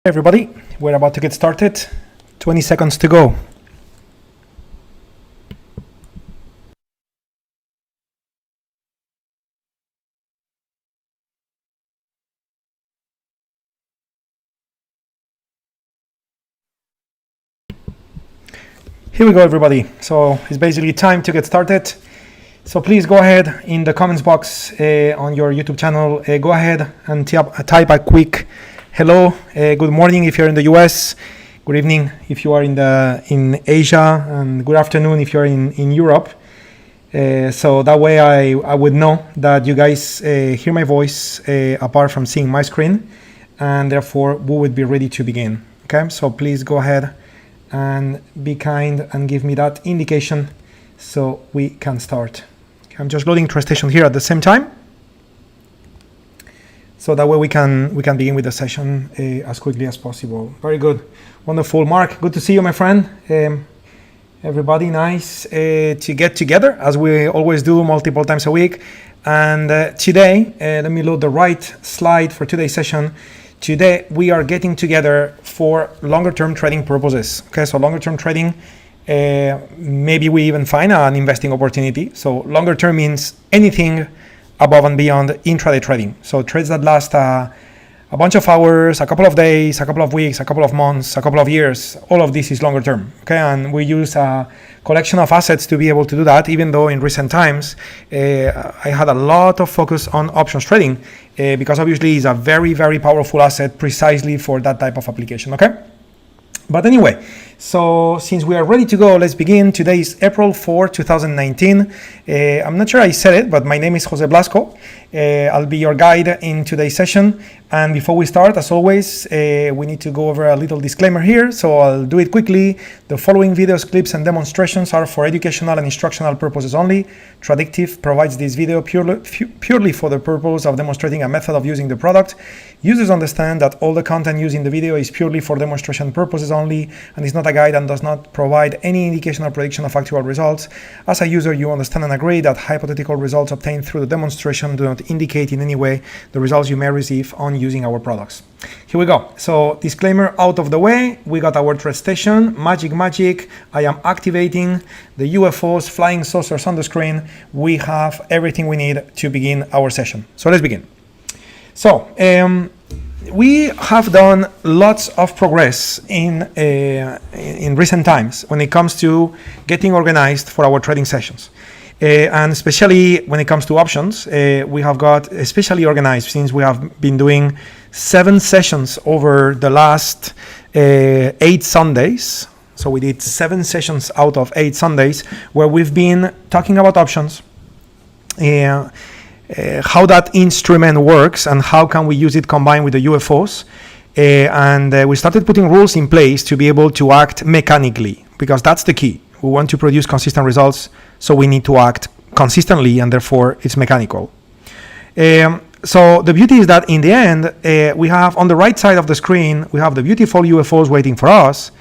Everybody, we're about to get started. 20 seconds to go. Here we go, everybody. So it's basically time to get started. So please go ahead in the comments box on your YouTube channel. Go ahead and type a quick hello. Good morning if you're in the US. Good evening if you are in Asia, and good afternoon if you're in Europe. So that way I would know that you guys hear my voice apart from seeing my screen, and therefore we would be ready to begin. Okay, so please go ahead and be kind and give me that indication so we can start. Okay, I'm just loading TradeStation here at the same time, so that way we can begin with the session as quickly as possible. Very good, wonderful. Mark, good to see you, my friend. Everybody, nice to get together as we always do multiple times a week. And today, let me load the right slide for today's session. Today we are getting together for longer term trading purposes. Okay, so longer term trading, maybe we even find an investing opportunity. So longer term means anything above and beyond intraday trading. So trades that last a bunch of hours, a couple of days, a couple of weeks, a couple of months, a couple of years. All of this is longer term. Okay, and we use a collection of assets to be able to do that, even though in recent times I had a lot of focus on options trading because obviously it's a very, very powerful asset precisely for that type of application. Okay, but anyway, so since we are ready to go, let's begin. Today is April 4, 2019. I'm not sure I said it, but my name is Jose Blasco. I'll be your guide in today's session. And before we start, as always, we need to go over a little disclaimer here, so I'll do it quickly. The following videos, clips, and demonstrations are for educational and instructional purposes only. Tradective provides this video purely for the purpose of demonstrating a method of using the product. Users understand that all the content used in the video is purely for demonstration purposes only and is not a guide and does not provide any indication or prediction of actual results. As a user, you understand and agree that hypothetical results obtained through the demonstration do not indicate in any way the results you may receive on using our products. Here we go. So disclaimer out of the way. We got our TradeStation, magic. I am activating the UFOs, flying saucers on the screen. We have everything we need to begin our session. So let's begin. So we have done lots of progress in recent times when it comes to getting organized for our trading sessions. And especially when it comes to options, we have got especially organized since we have been doing 7 sessions over the last 8 Sundays. So we did 7 sessions out of 8 Sundays where we've been talking about options, how that instrument works and how can we use it combined with the UFOs. And we started putting rules in place to be able to act mechanically, because that's the key. We want to produce consistent results, so we need to act consistently, and therefore it's mechanical. So the beauty is that in the end, we have on the right side of the screen, we have the beautiful UFOs waiting for us,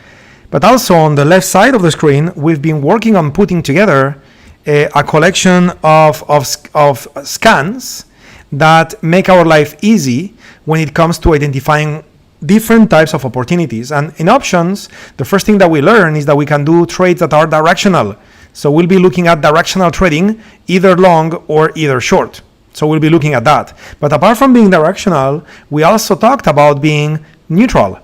but also on the left side of the screen, we've been working on putting together a collection of scans that make our life easy when it comes to identifying different types of opportunities. And in options, the first thing that we learn is that we can do trades that are directional. So we'll be looking at directional trading, either long or either short. So we'll be looking at that. But apart from being directional, we also talked about being neutral.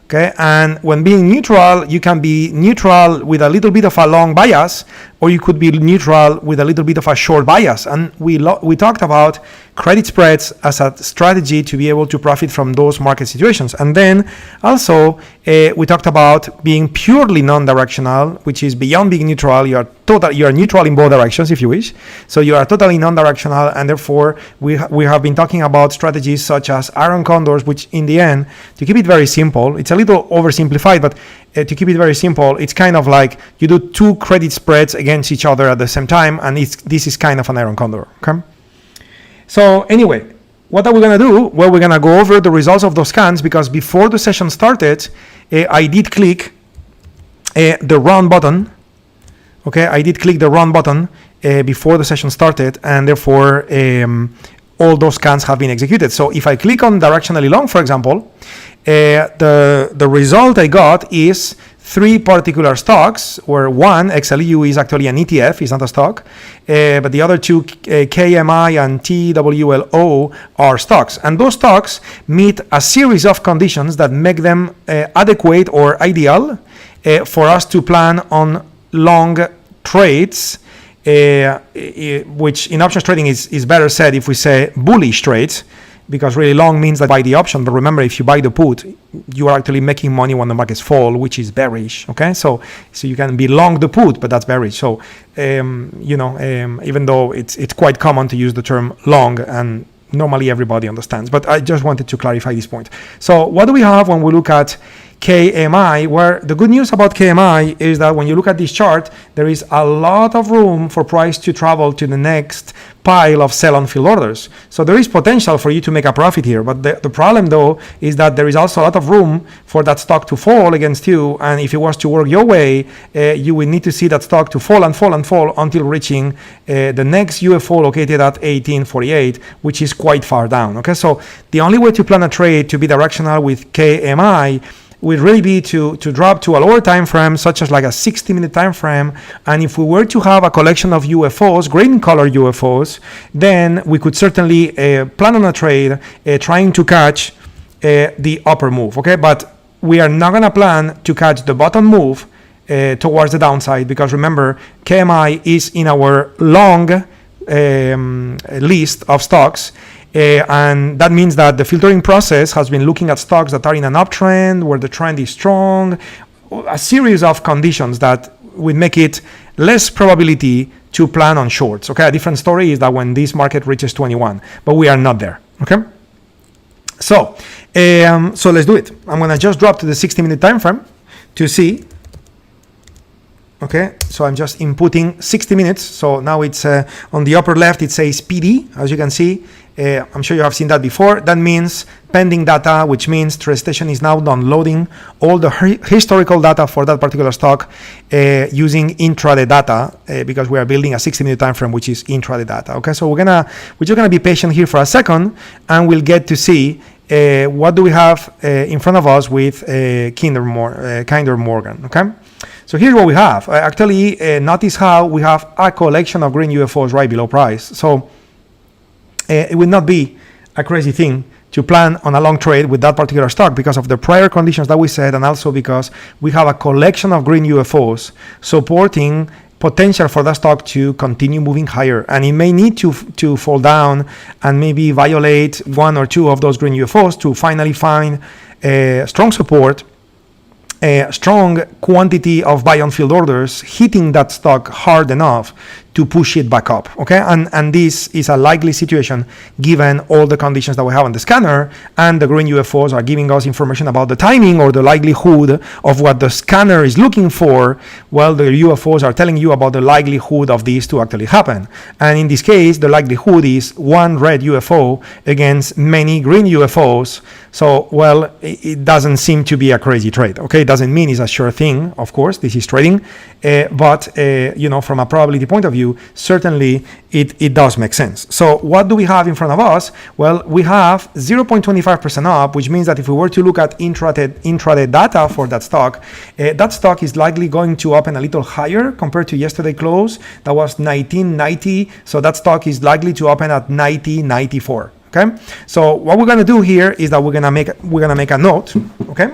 Okay, and when being neutral, you can be neutral with a little bit of a long bias, or you could be neutral with a little bit of a short bias. And we talked about credit spreads as a strategy to be able to profit from those market situations. And then also we talked about being purely non-directional, which is beyond being neutral. You are neutral in both directions if you wish. So you are totally non-directional, and therefore we have been talking about strategies such as iron condors, which in the end, to keep it very simple, it's a little oversimplified, but to keep it very simple, it's kind of like you do 2 credit spreads against each other at the same time, and this is kind of an iron condor. Okay. So anyway, what are we going to do? Well, we're going to go over the results of those scans, because before the session started, I did click the run button. Okay, I did click the run button before the session started, and therefore all those scans have been executed. So if I click on directionally long, for example, the result I got is 3 particular stocks, where one, XLU, is actually an ETF, it's not a stock, but the other 2, KMI and TWLO, are stocks. And those stocks meet a series of conditions that make them adequate or ideal for us to plan on long trades, which in options trading is better said if we say bullish trades, because really long means that buy the option, but remember, if you buy the put, you are actually making money when the markets fall, which is bearish. Okay, so you can be long the put, but that's bearish. So even though it's quite common to use the term long, and normally everybody understands, but I just wanted to clarify this point. So what do we have when we look at KMI? Where the good news about KMI is that when you look at this chart, there is a lot of room for price to travel to the next pile of sell-on field orders. So there is potential for you to make a profit here, but the problem though is that there is also a lot of room for that stock to fall against you, and if it was to work your way, you will need to see that stock to fall and fall and fall until reaching the next UFO located at 1848, which is quite far down. Okay, so the only way to plan a trade to be directional with KMI would really be to drop to a lower time frame, such as like a 60-minute time frame. And if we were to have a collection of UFOs, green color UFOs, then we could certainly plan on a trade trying to catch the upper move. Okay, but we are not going to plan to catch the bottom move towards the downside, because remember, KMI is in our long list of stocks. And that means that the filtering process has been looking at stocks that are in an uptrend, where the trend is strong, a series of conditions that would make it less probability to plan on shorts. Okay, a different story is that when this market reaches 21, but we are not there. Okay, so let's do it. I'm gonna just drop to the 60-minute time frame to see. Okay, so I'm just inputting 60 minutes. So now it's on the upper left, it says PD, as you can see. I'm sure you have seen that before. That means pending data, which means TradeStation is now downloading all the historical data for that particular stock using intraday data, because we are building a 60-minute time frame, which is intraday data. Okay, so we're just gonna be patient here for a second, and we'll get to see what do we have in front of us with Kinder Morgan. Okay. So here's what we have. Actually, notice how we have a collection of green UFOs right below price. So it would not be a crazy thing to plan on a long trade with that particular stock because of the prior conditions that we said, and also because we have a collection of green UFOs supporting potential for that stock to continue moving higher. And it may need to fall down and maybe violate 1 or 2 of those green UFOs to finally find strong support, a strong quantity of buy on field orders hitting that stock hard enough to push it back up. Okay, and this is a likely situation given all the conditions that we have on the scanner, and the green UFOs are giving us information about the timing or the likelihood of what the scanner is looking for. Well, the UFOs are telling you about the likelihood of this to actually happen, and in this case the likelihood is 1 red UFO against many green UFOs. So, well, it doesn't seem to be a crazy trade. Okay, it doesn't mean it's a sure thing, of course, this is trading, but from a probability point of view, certainly it does make sense. So what do we have in front of us? Well, we have 0.25% up, which means that if we were to look at intraday data for that stock is likely going to open a little higher compared to yesterday close. That was 1990. So that stock is likely to open at 90.94. Okay. So what we're going to do here is that we're going to make a note. Okay.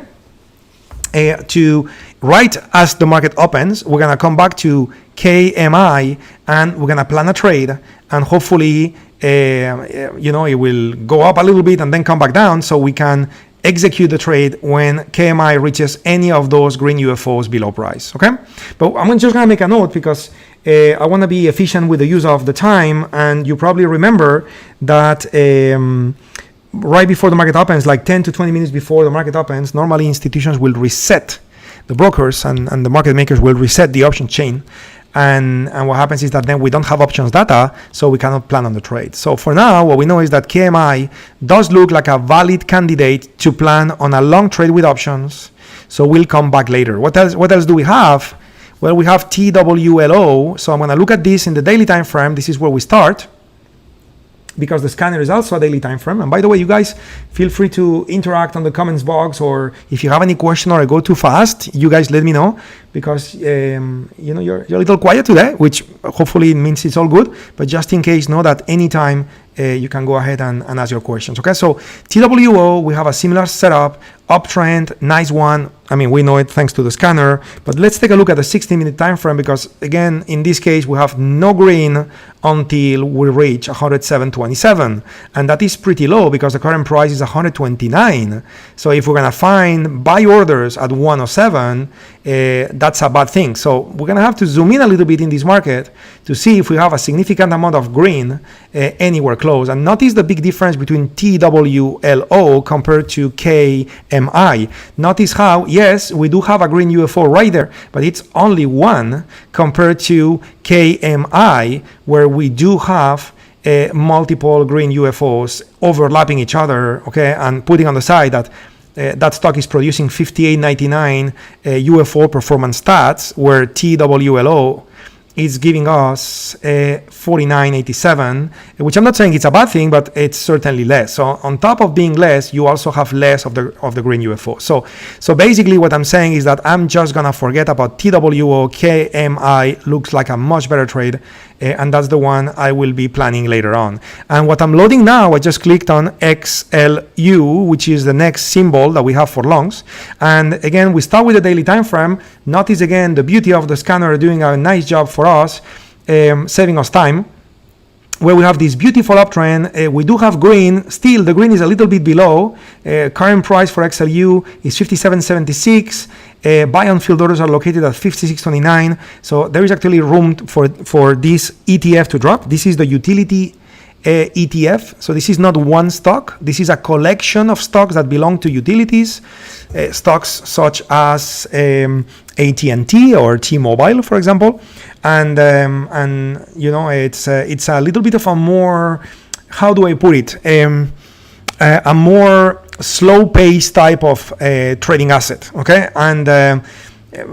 To right as the market opens, we're going to come back to KMI and we're going to plan a trade, and hopefully it will go up a little bit and then come back down, so we can execute the trade when KMI reaches any of those green UFOs below price. Okay, but I'm just going to make a note because I want to be efficient with the use of the time, and you probably remember that right before the market opens, like 10 to 20 minutes before the market opens, normally institutions will reset, the brokers and the market makers will reset the option chain. And what happens is that then we don't have options data, so we cannot plan on the trade. So for now, what we know is that KMI does look like a valid candidate to plan on a long trade with options. So we'll come back later. What else do we have? Well, we have TWLO. So I'm going to look at this in the daily time frame. This is where we start. because the scanner is also a daily time frame. And by the way, you guys feel free to interact on the comments box, or if you have any question or I go too fast, you guys let me know, because you're a little quiet today, which hopefully means it's all good. But just in case, know that anytime you can go ahead and ask your questions. Okay, so TWO, we have a similar setup, uptrend, nice one. I mean, we know it thanks to the scanner, but let's take a look at the 60-minute time frame, because again, in this case, we have no green until we reach 107.27, and that is pretty low because the current price is 129. So if we're gonna find buy orders at 107, that's a bad thing. So we're gonna have to zoom in a little bit in this market to see if we have a significant amount of green anywhere close. And notice the big difference between TWLO compared to KMI. Notice how, yes, we do have a green UFO right there, but it's only one compared to KMI, where we do have multiple green UFOs overlapping each other, okay, and putting on the side that that stock is producing 58.99 UFO performance stats, where TWLO is giving us 49.87, which I'm not saying it's a bad thing, but it's certainly less. So on top of being less, you also have less of the green UFO. So basically what I'm saying is that I'm just gonna forget about TWO. KMI looks like a much better trade, and that's the one I will be planning later on. And what I'm loading now, I just clicked on XLU, which is the next symbol that we have for longs. And again, we start with the daily time frame. Notice again the beauty of the scanner doing a nice job for us, saving us time, where we have this beautiful uptrend. We do have green. Still, the green is a little bit below. Current price for XLU is 57.76. Buy on field orders are located at 56.29. So there is actually room for this ETF to drop. This is the utility ETF. So this is not one stock. This is a collection of stocks that belong to utilities, stocks such as AT&T or T-Mobile, for example. And you know, it's a little bit of a more, how do I put it, a more slow pace type of trading asset, okay? And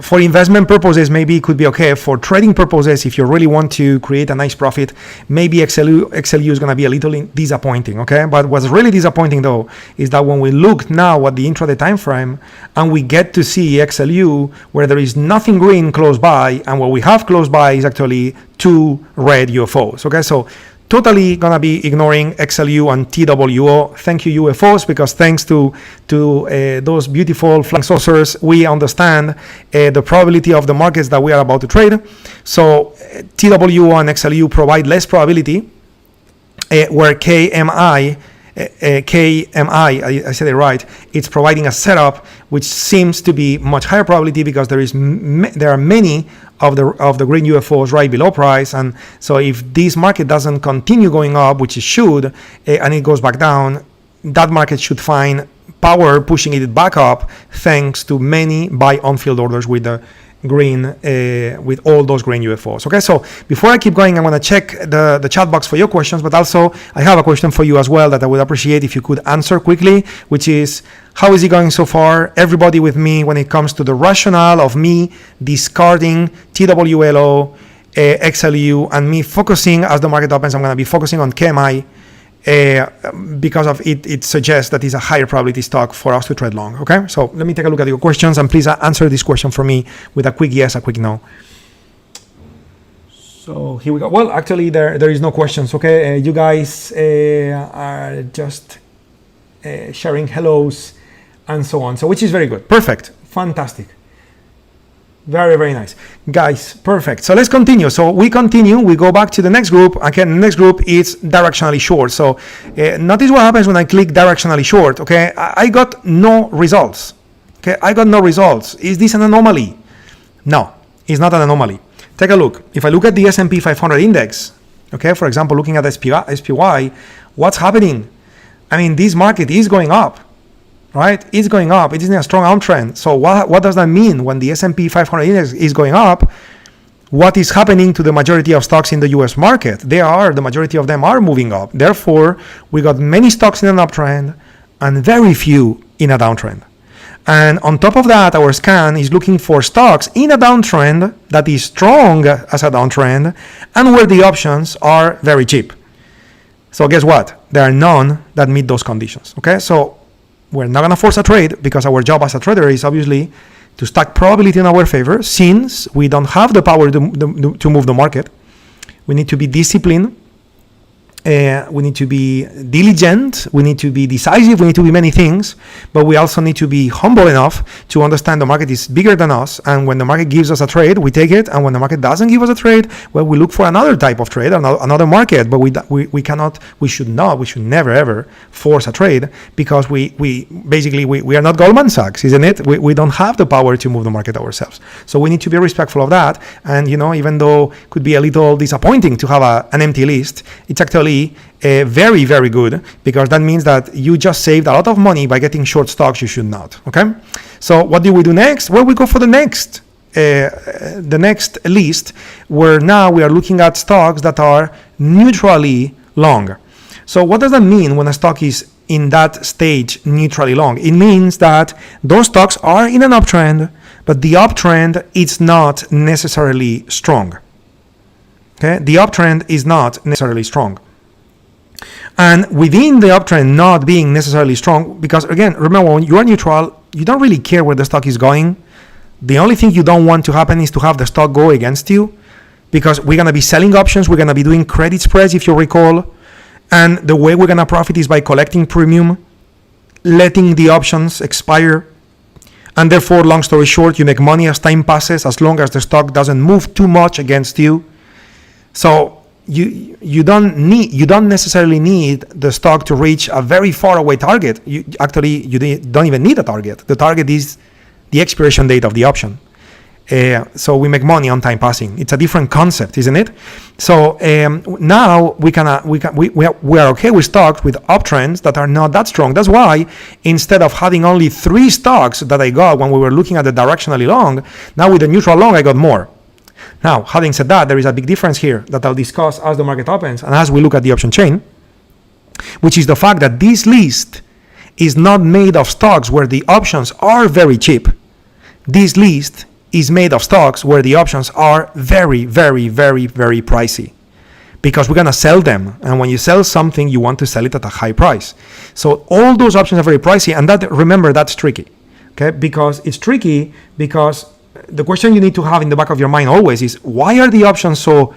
for investment purposes, maybe it could be okay. For trading purposes, if you really want to create a nice profit, maybe XLU is going to be a little disappointing, okay? But what's really disappointing though is that when we look now at the intraday time frame and we get to see XLU where there is nothing green close by, and what we have close by is actually two red UFOs, okay? So totally gonna be ignoring XLU and TWO. Thank you, UFOs, because thanks to those beautiful flying saucers, we understand the probability of the markets that we are about to trade. So TWO and XLU provide less probability, where KMI, I said it right, it's providing a setup which seems to be much higher probability, because there are many of the green UFOs right below price. And so if this market doesn't continue going up, which it should, and it goes back down, that market should find power pushing it back up, thanks to many buy on field orders with the green, with all those green UFOs. Okay, so before I keep going, I'm going to check the chat box for your questions, but also I have a question for you as well that I would appreciate if you could answer quickly, which is, how is it going so far? Everybody with me when it comes to the rationale of me discarding TWLO, XLU, and me focusing, as the market opens, I'm going to be focusing on KMI, because of it suggests that it's a higher probability stock for us to trade long. Okay, so let me take a look at your questions, and please answer this question for me with a quick yes, a quick no. So here we go. Well, actually there is no questions. Okay, you guys are just sharing hellos and so on, so which is very good. Perfect, fantastic. Very, very nice. Guys, perfect. So let's continue. So we continue, we go back to the next group. Again, the next group is directionally short. So notice what happens when I click directionally short, okay? I got no results, okay? I got no results. Is this an anomaly? No, it's not an anomaly. Take a look. If I look at the S&P 500 index, okay, for example, looking at SPY, what's happening? I mean, this market is going up. Right, it's going up. It is in a strong uptrend. So what does that mean when the S&P 500 index is going up? What is happening to the majority of stocks in the US market? The majority of them are moving up. Therefore, we got many stocks in an uptrend and very few in a downtrend. And on top of that, our scan is looking for stocks in a downtrend that is strong as a downtrend and where the options are very cheap. So guess what? There are none that meet those conditions. Okay, so we're not gonna force a trade because our job as a trader is obviously to stack probability in our favor. Since we don't have the power to move the market, we need to be disciplined. We need to be diligent, we need to be decisive, we need to be many things, but we also need to be humble enough to understand the market is bigger than us, and when the market gives us a trade, we take it, and when the market doesn't give us a trade, well, we look for another type of trade, another market, but we should never ever force a trade, because we are not Goldman Sachs, isn't it? We don't have the power to move the market ourselves. So we need to be respectful of that, and even though it could be a little disappointing to have an empty list, it's actually very, very good, because that means that you just saved a lot of money by getting short stocks you should not. Okay, so what do we do next? Well, we go for the next list, where now we are looking at stocks that are neutrally long. So what does that mean when a stock is in that stage neutrally long? It means that those stocks are in an uptrend, but the uptrend is not necessarily strong. Okay, the uptrend is not necessarily strong. And within the uptrend not being necessarily strong, because again, remember, when you are neutral, you don't really care where the stock is going. The only thing you don't want to happen is to have the stock go against you, because we're going to be selling options, we're going to be doing credit spreads, if you recall, and the way we're going to profit is by collecting premium, letting the options expire, and therefore, long story short, you make money as time passes, as long as the stock doesn't move too much against you. So you don't necessarily need the stock to reach a very far away target. You don't even need a target. The target is the expiration date of the option. So we make money on time passing. It's a different concept, isn't it? So now we are okay with stocks with uptrends that are not that strong. That's why instead of having only 3 stocks that I got when we were looking at the directionally long, now with the neutral long I got more. Now, having said that, there is a big difference here that I'll discuss as the market opens and as we look at the option chain, which is the fact that this list is not made of stocks where the options are very cheap. This list is made of stocks where the options are very, very, very, very pricey, because we're going to sell them. And when you sell something, you want to sell it at a high price. So all those options are very pricey. And remember, that's tricky. Okay, because it's tricky because the question you need to have in the back of your mind always is, why are the options so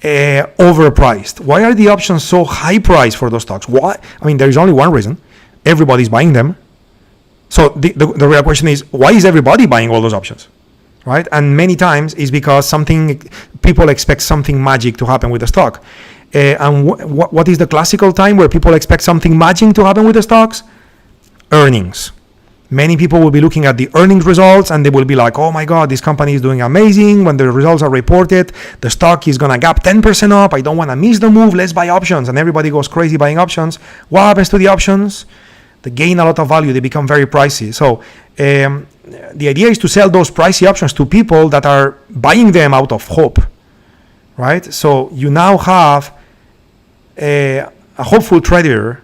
overpriced? Why are the options so high priced for those stocks? Why? I mean, there is only one reason. Everybody's buying them. So the real question is, why is everybody buying all those options? Right? And many times is because people expect something magic to happen with the stock. And what is the classical time where people expect something magic to happen with the stocks? Earnings. Many people will be looking at the earnings results and they will be like, oh my God, this company is doing amazing. When the results are reported, the stock is going to gap 10% up. I don't want to miss the move. Let's buy options. And everybody goes crazy buying options. What happens to the options? They gain a lot of value. They become very pricey. So the idea is to sell those pricey options to people that are buying them out of hope, right? So you now have a hopeful trader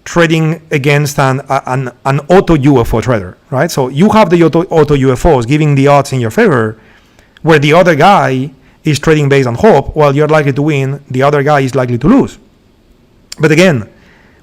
trading against an AutoUFO trader, right? So you have the AutoUFOs giving the odds in your favor, where the other guy is trading based on hope. While you're likely to win, the other guy is likely to lose. But again,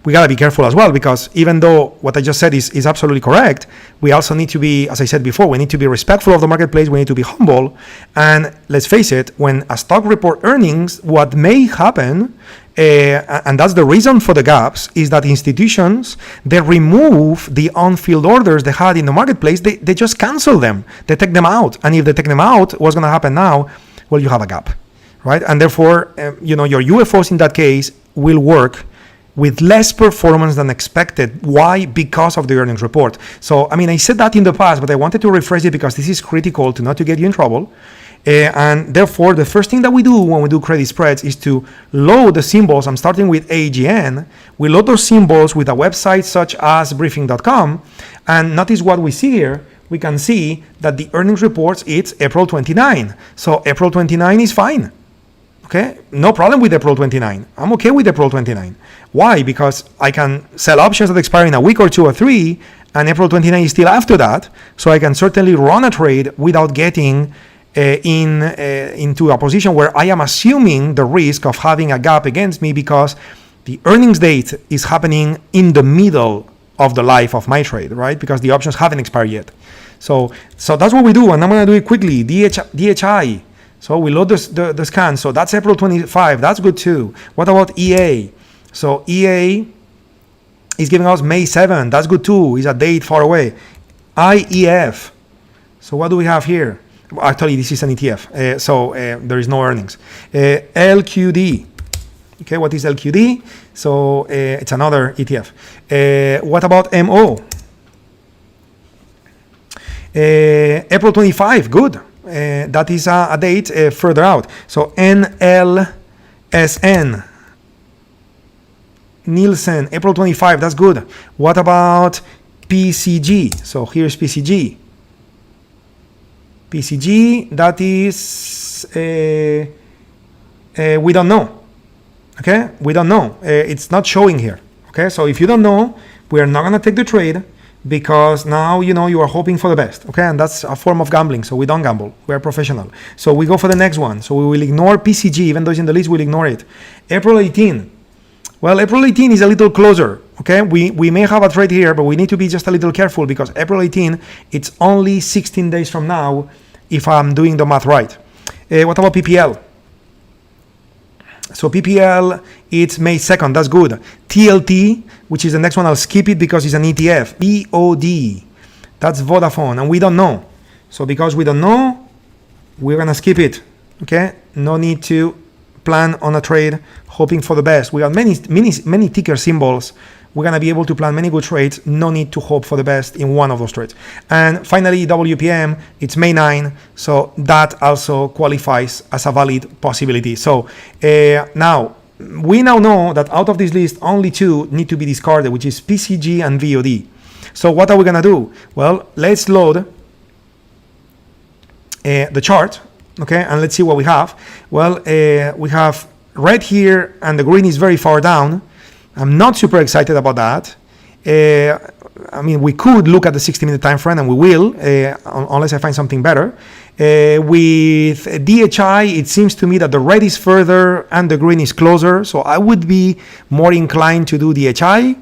we got to be careful as well, because even though what I just said is absolutely correct, we also need to be, as I said before, we need to be respectful of the marketplace, we need to be humble, and let's face it, when a stock report earnings, what may happen, and that's the reason for the gaps, is that institutions, they remove the on-field orders they had in the marketplace, they just cancel them, they take them out, and if they take them out, what's going to happen now? Well, you have a gap, right? And therefore, your UFOs in that case will work with less performance than expected. Why? Because of the earnings report. So, I mean, I said that in the past, but I wanted to rephrase it because this is critical to not to get you in trouble. And therefore, the first thing that we do when we do credit spreads is to load the symbols. I'm starting with AGN. We load those symbols with a website such as briefing.com. And notice what we see here. We can see that the earnings reports, it's April 29. So April 29 is fine. Okay, no problem with April 29. I'm okay with April 29. Why? Because I can sell options that expire in a week or 2 or 3, and April 29 is still after that. So I can certainly run a trade without getting into a position where I am assuming the risk of having a gap against me, because The earnings date is happening in the middle of the life of my trade, right? Because the options haven't expired yet. So that's what we do, and I'm gonna do it quickly. DHI. So we load the scan. So that's April 25. That's good too. What about EA? So EA is giving us May 7. That's good too. It's a date far away. IEF. So what do we have here? Actually, this is an ETF. So there is no earnings. LQD. Okay, what is LQD? So it's another ETF. What about MO? April 25, good. That is a date further out. So NLSN, Nielsen, April 25, that's good. What about PCG? So here's PCG. PCG, that is, we don't know. Okay, we don't know. It's not showing here. Okay, so if you don't know, we are not gonna take the trade, because now you are hoping for the best. Okay, and that's a form of gambling, so we don't gamble. We are professional. So we go for the next one. So we will ignore PCG, even though it's in the list, we'll ignore it. April 18. Well, April 18 is a little closer. Okay, we may have a trade here, but we need to be just a little careful, because April 18, it's only 16 days from now, if I'm doing the math right. What about PPL? So PPL, it's May 2nd, that's good. TLT, which is the next one, I'll skip it because it's an ETF. VOD, that's Vodafone, and we don't know. So because we don't know, we're gonna skip it, okay? No need to plan on a trade, hoping for the best. We got many ticker symbols. We're gonna be able to plan many good trades. No need to hope for the best in one of those trades. And finally, WPM, it's May 9, so that also qualifies as a valid possibility. So now, we now know that out of this list, only two need to be discarded, which is PCG and VOD. So what are we gonna do? Well, let's load the chart, okay, and let's see what we have. Well, we have red here, and the green is very far down. I'm not super excited about that. I mean, we could look at the 60-minute time frame, and we will, unless I find something better. With DHI, it seems to me that the red is further and the green is closer, so I would be more inclined to do DHI,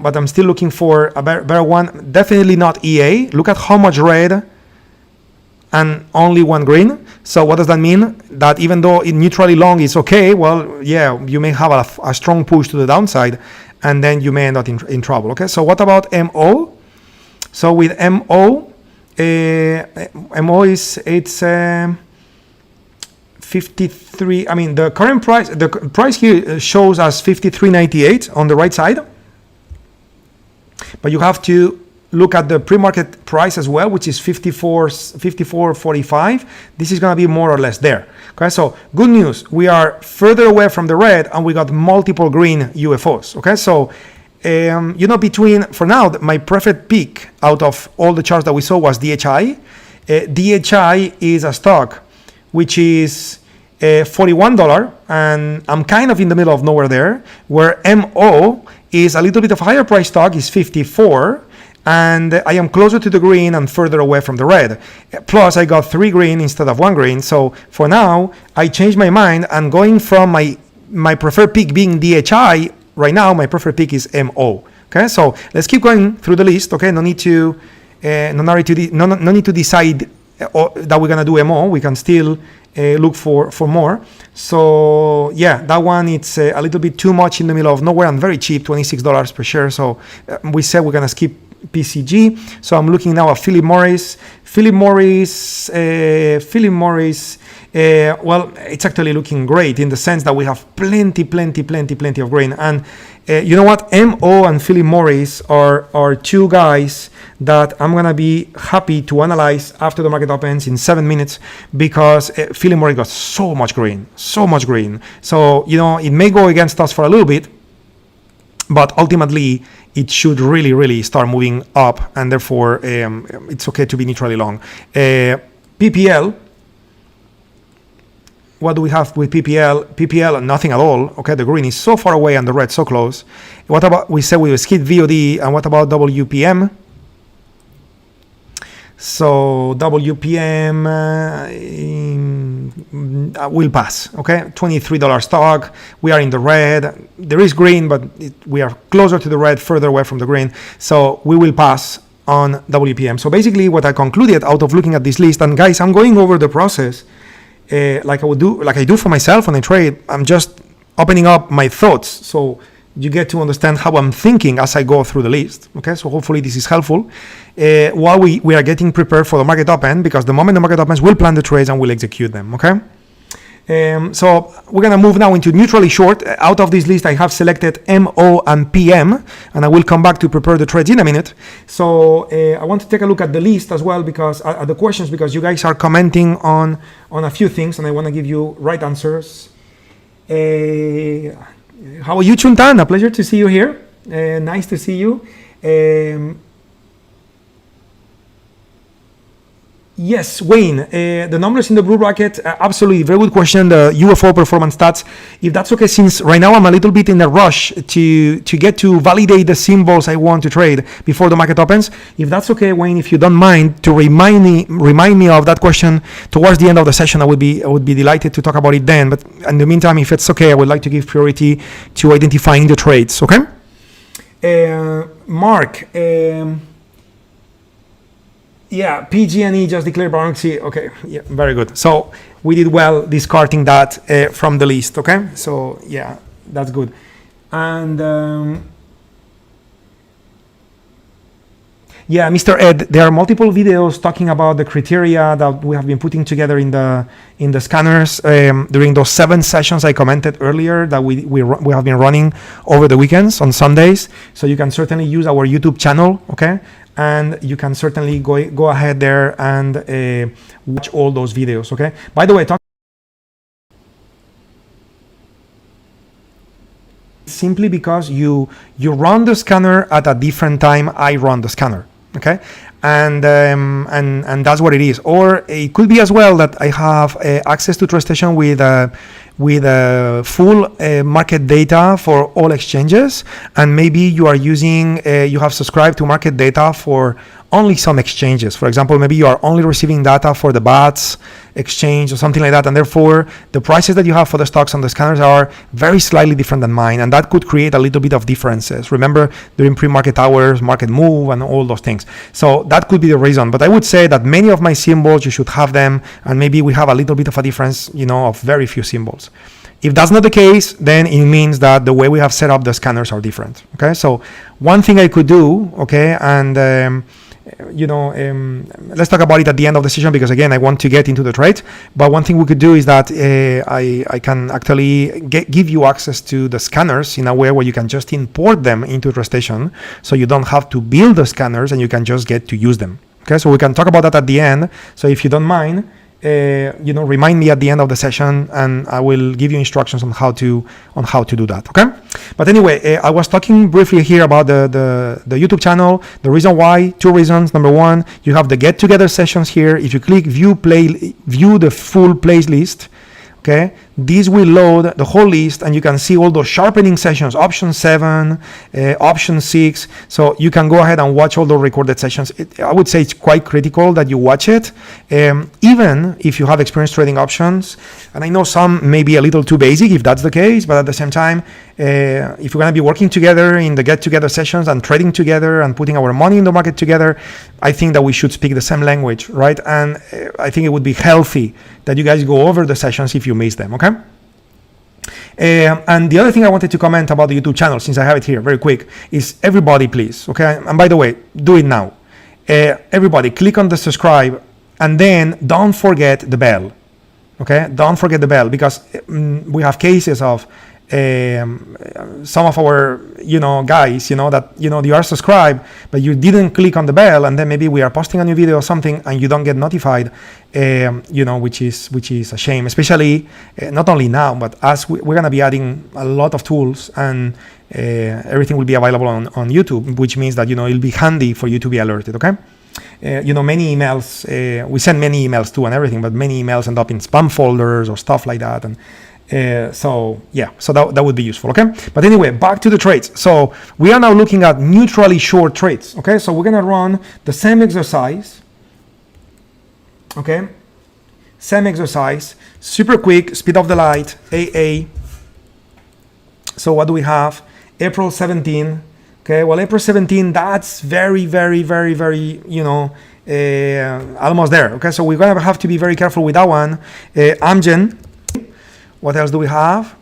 but I'm still looking for a better one. Definitely not EA. Look at how much red and only one green. So what does that mean? That even though in neutrally long is okay, well, yeah, you may have a strong push to the downside, and then you may end up in trouble. Okay, so what about MO? So with MO, MO it's 53. I mean, the current price, the price here shows as 53.98 on the right side, but you have to look at the pre-market price as well, which is 54.45. This is going to be more or less there. Okay, so good news, we are further away from the red, and we got multiple green UFOs. Okay, so between, for now, my preferred pick out of all the charts that we saw was DHI. DHI is a stock which is $41, and I'm kind of in the middle of nowhere there, where MO is a little bit of a higher price stock, is 54, and I am closer to the green and further away from the red. Plus, I got 3 green instead of 1 green. So for now, I changed my mind, and going from my preferred pick being DHI, right now my preferred pick is MO. Okay, so let's keep going through the list. Okay, no need to decide that we're gonna do MO. We can still look for more. So yeah, that one, it's a little bit too much in the middle of nowhere and very cheap, $26 per share. So we said we're gonna skip PCG. So I'm looking now at Philip Morris. Well, it's actually looking great in the sense that we have plenty of green. And you know what? MO and Philip Morris are two guys that I'm going to be happy to analyze after the market opens in 7 minutes, because Philip Morris got so much green. So, it may go against us for a little bit, but ultimately it should really start moving up, and therefore it's okay to be neutrally long. PPL, what do we have with PPL? PPL, nothing at all. Okay, the green is so far away and the red so close. What about, we said we will skip VOD, and what about WPM? So WPM, we'll pass. Okay, $23 stock. We are in the red. There is green, but we are closer to the red, further away from the green. So we will pass on WPM. So basically, what I concluded out of looking at this list, and guys, I'm going over the process like I do for myself when I trade. I'm just opening up my thoughts, so you get to understand how I'm thinking as I go through the list. Okay, so hopefully this is helpful while we are getting prepared for the market open, because the moment the market opens, we'll plan the trades and we'll execute them. Okay, so we're gonna move now into neutrally short. Out of this list, I have selected MO and PM, and I will come back to prepare the trades in a minute. So I want to take a look at the list as well, because at the questions, because you guys are commenting on a few things, and I want to give you right answers. How are you, Chuntan? A pleasure to see you here. Nice to see you. Yes, Wayne, the numbers in the blue bracket, absolutely, very good question. The UFO performance stats, if that's okay, since right now I'm a little bit in a rush to get to validate the symbols I want to trade before the market opens. If that's okay, Wayne, if you don't mind to remind me of that question towards the end of the session, I would be delighted to talk about it then. But in the meantime, if it's okay, I would like to give priority to identifying the trades. Okay, Mark. Yeah, PG&E just declared bankruptcy. Okay, yeah, very good. So we did well discarding that from the list. Okay, so yeah, that's good. And yeah, Mr. Ed, there are multiple videos talking about the criteria that we have been putting together in the scanners during those 7 sessions I commented earlier that we have been running over the weekends on Sundays. So you can certainly use our YouTube channel. Okay. And you can certainly go ahead there and watch all those videos. Okay. By the way, simply because you run the scanner at a different time I run the scanner. Okay. And that's what it is. Or it could be as well that I have access to TradeStation with full market data for all exchanges, and maybe you are using you have subscribed to market data for only some exchanges. For example, maybe you are only receiving data for the BATS exchange or something like that, and therefore the prices that you have for the stocks on the scanners are very slightly different than mine, and that could create a little bit of differences. Remember, during pre-market hours, market move, and all those things. So that could be the reason. But I would say that many of my symbols, you should have them, and maybe we have a little bit of a difference, of very few symbols. If that's not the case, then it means that the way we have set up the scanners are different. Okay, so one thing I could do, okay, and let's talk about it at the end of the session, because again, I want to get into the trade. But one thing we could do is that I can actually give you access to the scanners in a way where you can just import them into TradeStation, so you don't have to build the scanners and you can just get to use them. Okay, so we can talk about that at the end. So if you don't mind, remind me at the end of the session, and I will give you instructions on how to do that. Okay. But anyway, I was talking briefly here about the YouTube channel. The reason why, 2 reasons. Number 1, you have the get together sessions here. If you click view the full playlist, okay, this will load the whole list, and you can see all those sharpening sessions, option 7, option 6. So you can go ahead and watch all those recorded sessions. I would say it's quite critical that you watch it, even if you have experience trading options. And I know some may be a little too basic if that's the case, but at the same time, if we're going to be working together in the get together sessions and trading together and putting our money in the market together, I think that we should speak the same language, right? And I think it would be healthy that you guys go over the sessions if you miss them. Okay. And the other thing I wanted to comment about the YouTube channel, since I have it here very quick, is everybody, please. Okay. And by the way, do it now. Everybody click on the subscribe, and then don't forget the bell. Okay. Don't forget the bell, because we have cases of some of our guys that you are subscribed but you didn't click on the bell, and then maybe we are posting a new video or something and you don't get notified, which is a shame, especially not only now, but as we're gonna be adding a lot of tools, and everything will be available on YouTube, which means that it'll be handy for you to be alerted. Okay. Many emails, we send many emails too and everything, but many emails end up in spam folders or stuff like that, and so that would be useful. Okay. But anyway, back to the trades. So we are now looking at neutrally short trades. Okay. So we're going to run the same exercise. Okay. same exercise, super quick, speed of the light, AA. So what do we have? April 17. Okay, well, April 17, that's very, very, very, very, almost there. Okay, so we're gonna have to be very careful with that one. Amgen. What else do we have?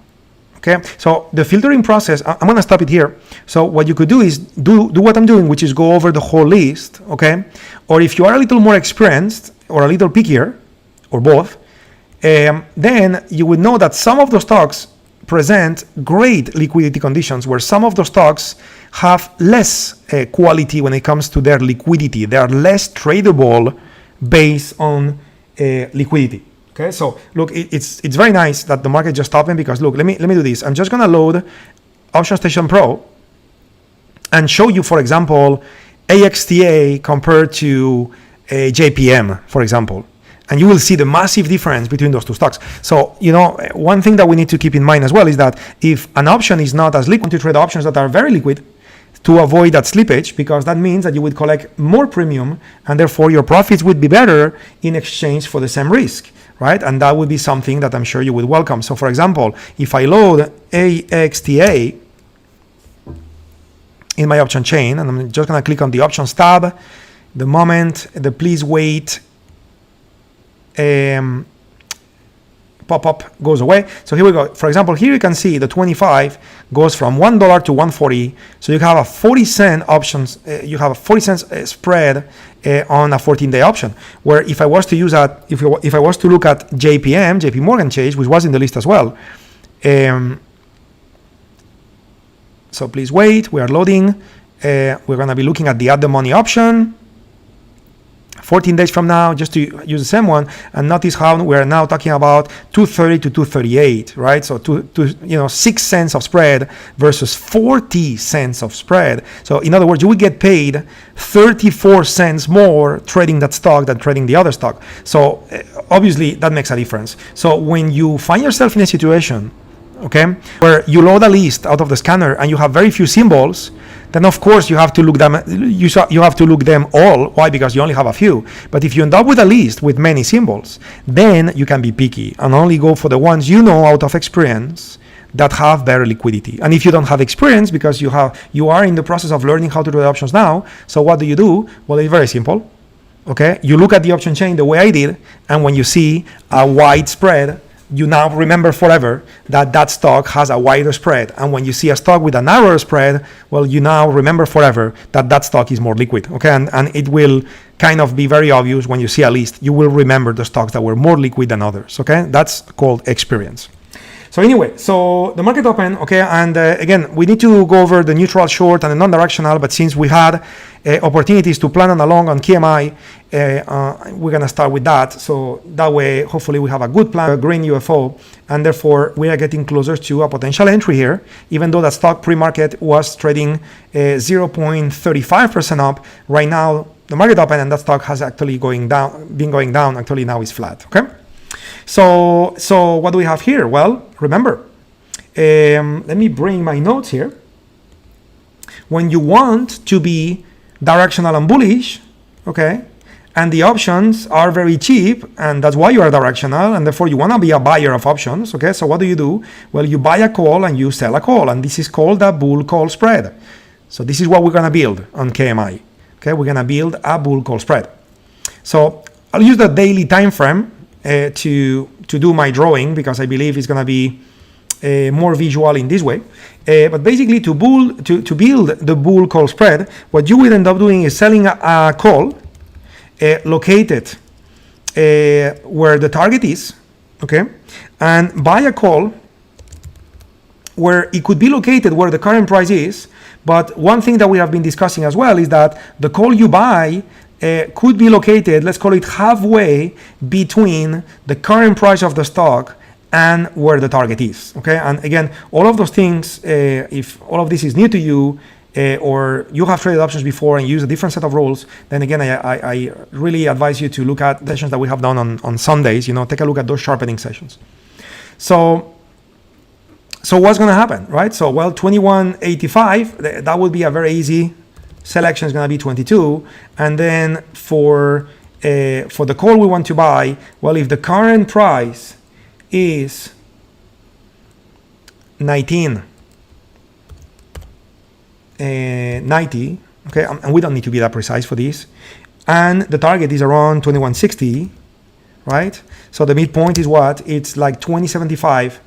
Okay, so the filtering process, I'm gonna stop it here. So what you could do is do what I'm doing, which is go over the whole list, okay? Or if you are a little more experienced or a little pickier, or both, then you would know that some of those stocks present great liquidity conditions, where some of those stocks have less quality when it comes to their liquidity. They are less tradable based on liquidity. Okay, so look, it's very nice that the market just opened, because look, let me do this. I'm just gonna load Option Station Pro and show you, for example, AXTA compared to JPM, for example, and you will see the massive difference between those two stocks. So one thing that we need to keep in mind as well is that if an option is not as liquid, to trade options that are very liquid to avoid that slippage, because that means that you would collect more premium and therefore your profits would be better in exchange for the same risk. Right? And that would be something that I'm sure you would welcome. So for example, if I load AXTA in my option chain, and I'm just going to click on the options tab, the moment the please wait pop-up goes away. So here we go. For example, here you can see the 25 goes from $1 to 140. So you have a 40-cent options. You have a 40-cent spread on a 14-day option. Where if I was to use that, if I was to look at JP Morgan Chase, which was in the list as well. So please wait. We are loading. We're going to be looking at the at the money option. 14 days from now, just to use the same one, and notice how we're now talking about 230 to 238, right? So 6 cents of spread versus 40 cents of spread. So in other words, you will get paid 34 cents more trading that stock than trading the other stock. So obviously that makes a difference. So when you find yourself in a situation, okay, where you load a list out of the scanner and you have very few symbols, then of course you have to look them. You have to look them all. Why? Because you only have a few. But if you end up with a list with many symbols, then you can be picky and only go for the ones you know out of experience that have better liquidity. And if you don't have experience, because you are in the process of learning how to do the options now, so what do? Well, it's very simple. Okay, you look at the option chain the way I did, and when you see a wide spread, you now remember forever that stock has a wider spread. And when you see a stock with a narrower spread, well, you now remember forever that stock is more liquid. Okay, and it will kind of be very obvious when you see a list. You will remember the stocks that were more liquid than others. Okay, that's called experience. So anyway, so the market open, okay, and again, we need to go over the neutral, short, and the non-directional, but since we had opportunities to plan on a long on KMI, we're going to start with that. So that way, hopefully we have a good plan, a green UFO, and therefore we are getting closer to a potential entry here, even though that stock pre-market was trading 0.35% up. Right now, the market open and that stock has actually been going down, actually now is flat, okay? So what do we have here? Well, remember, let me bring my notes here. When you want to be directional and bullish, okay, and the options are very cheap, and that's why you are directional, and therefore you want to be a buyer of options, okay, so what do? Well, you buy a call and you sell a call, and this is called a bull call spread. So this is what we're going to build on KMI, okay, we're going to build a bull call spread. So I'll use the daily time frame to do my drawing, because I believe it's going to be more visual in this way. But basically, to build the bull call spread, what you will end up doing is selling a call located where the target is, okay, and buy a call where it could be located where the current price is. But one thing that we have been discussing as well is that the call you buy could be located, let's call it halfway between the current price of the stock and where the target is, okay? And again, all of those things, if all of this is new to you, or you have traded options before and use a different set of rules, then again, I really advise you to look at sessions that we have done on Sundays, take a look at those sharpening sessions. So what's gonna happen, right? So, well, 21.85, that would be a very easy selection, is going to be 22, and then for for the call we want to buy, well, if the current price is 1990, okay, and we don't need to be that precise for this, and the target is around 2160, right? So the midpoint is what? It's like 2075.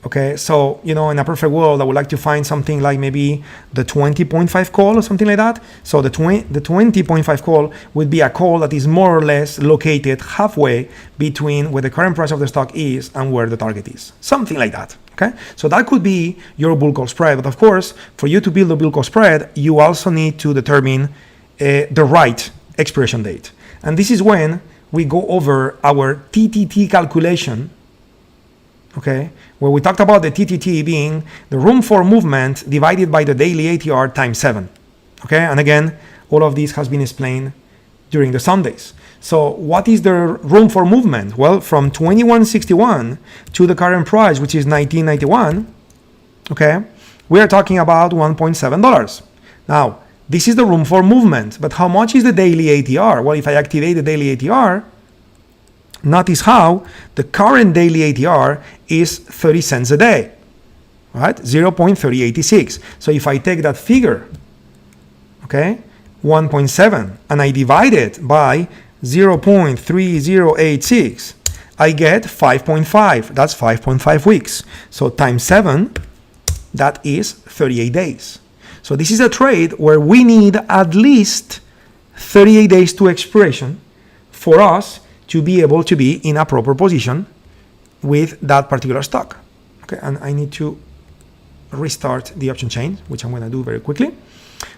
Okay, so, you know, in a perfect world, I would like to find something like maybe the 20.5 call or something like that. So the 20.5 call would be a call that is more or less located halfway between where the current price of the stock is and where the target is. Something like that. Okay, so that could be your bull call spread. But of course, for you to build a bull call spread, you also need to determine the right expiration date. And this is when we go over our TTT calculation, okay, where we talked about the TTT being the room for movement divided by the daily ATR times 7. Okay, and again, all of this has been explained during the Sundays. So what is the room for movement? Well, from 2161 to the current price, which is 1991, okay, we are talking about $1.7. Now, this is the room for movement, but how much is the daily ATR? Well, if I activate the daily ATR, notice how the current daily ATR is 30 cents a day, right? 0.3086. So if I take that figure, okay, 1.7, and I divide it by 0.3086, I get 5.5. That's 5.5 weeks. So times 7, that is 38 days. So this is a trade where we need at least 38 days to expiration for us to be able to be in a proper position with that particular stock. Okay, and I need to restart the option chain, which I'm going to do very quickly.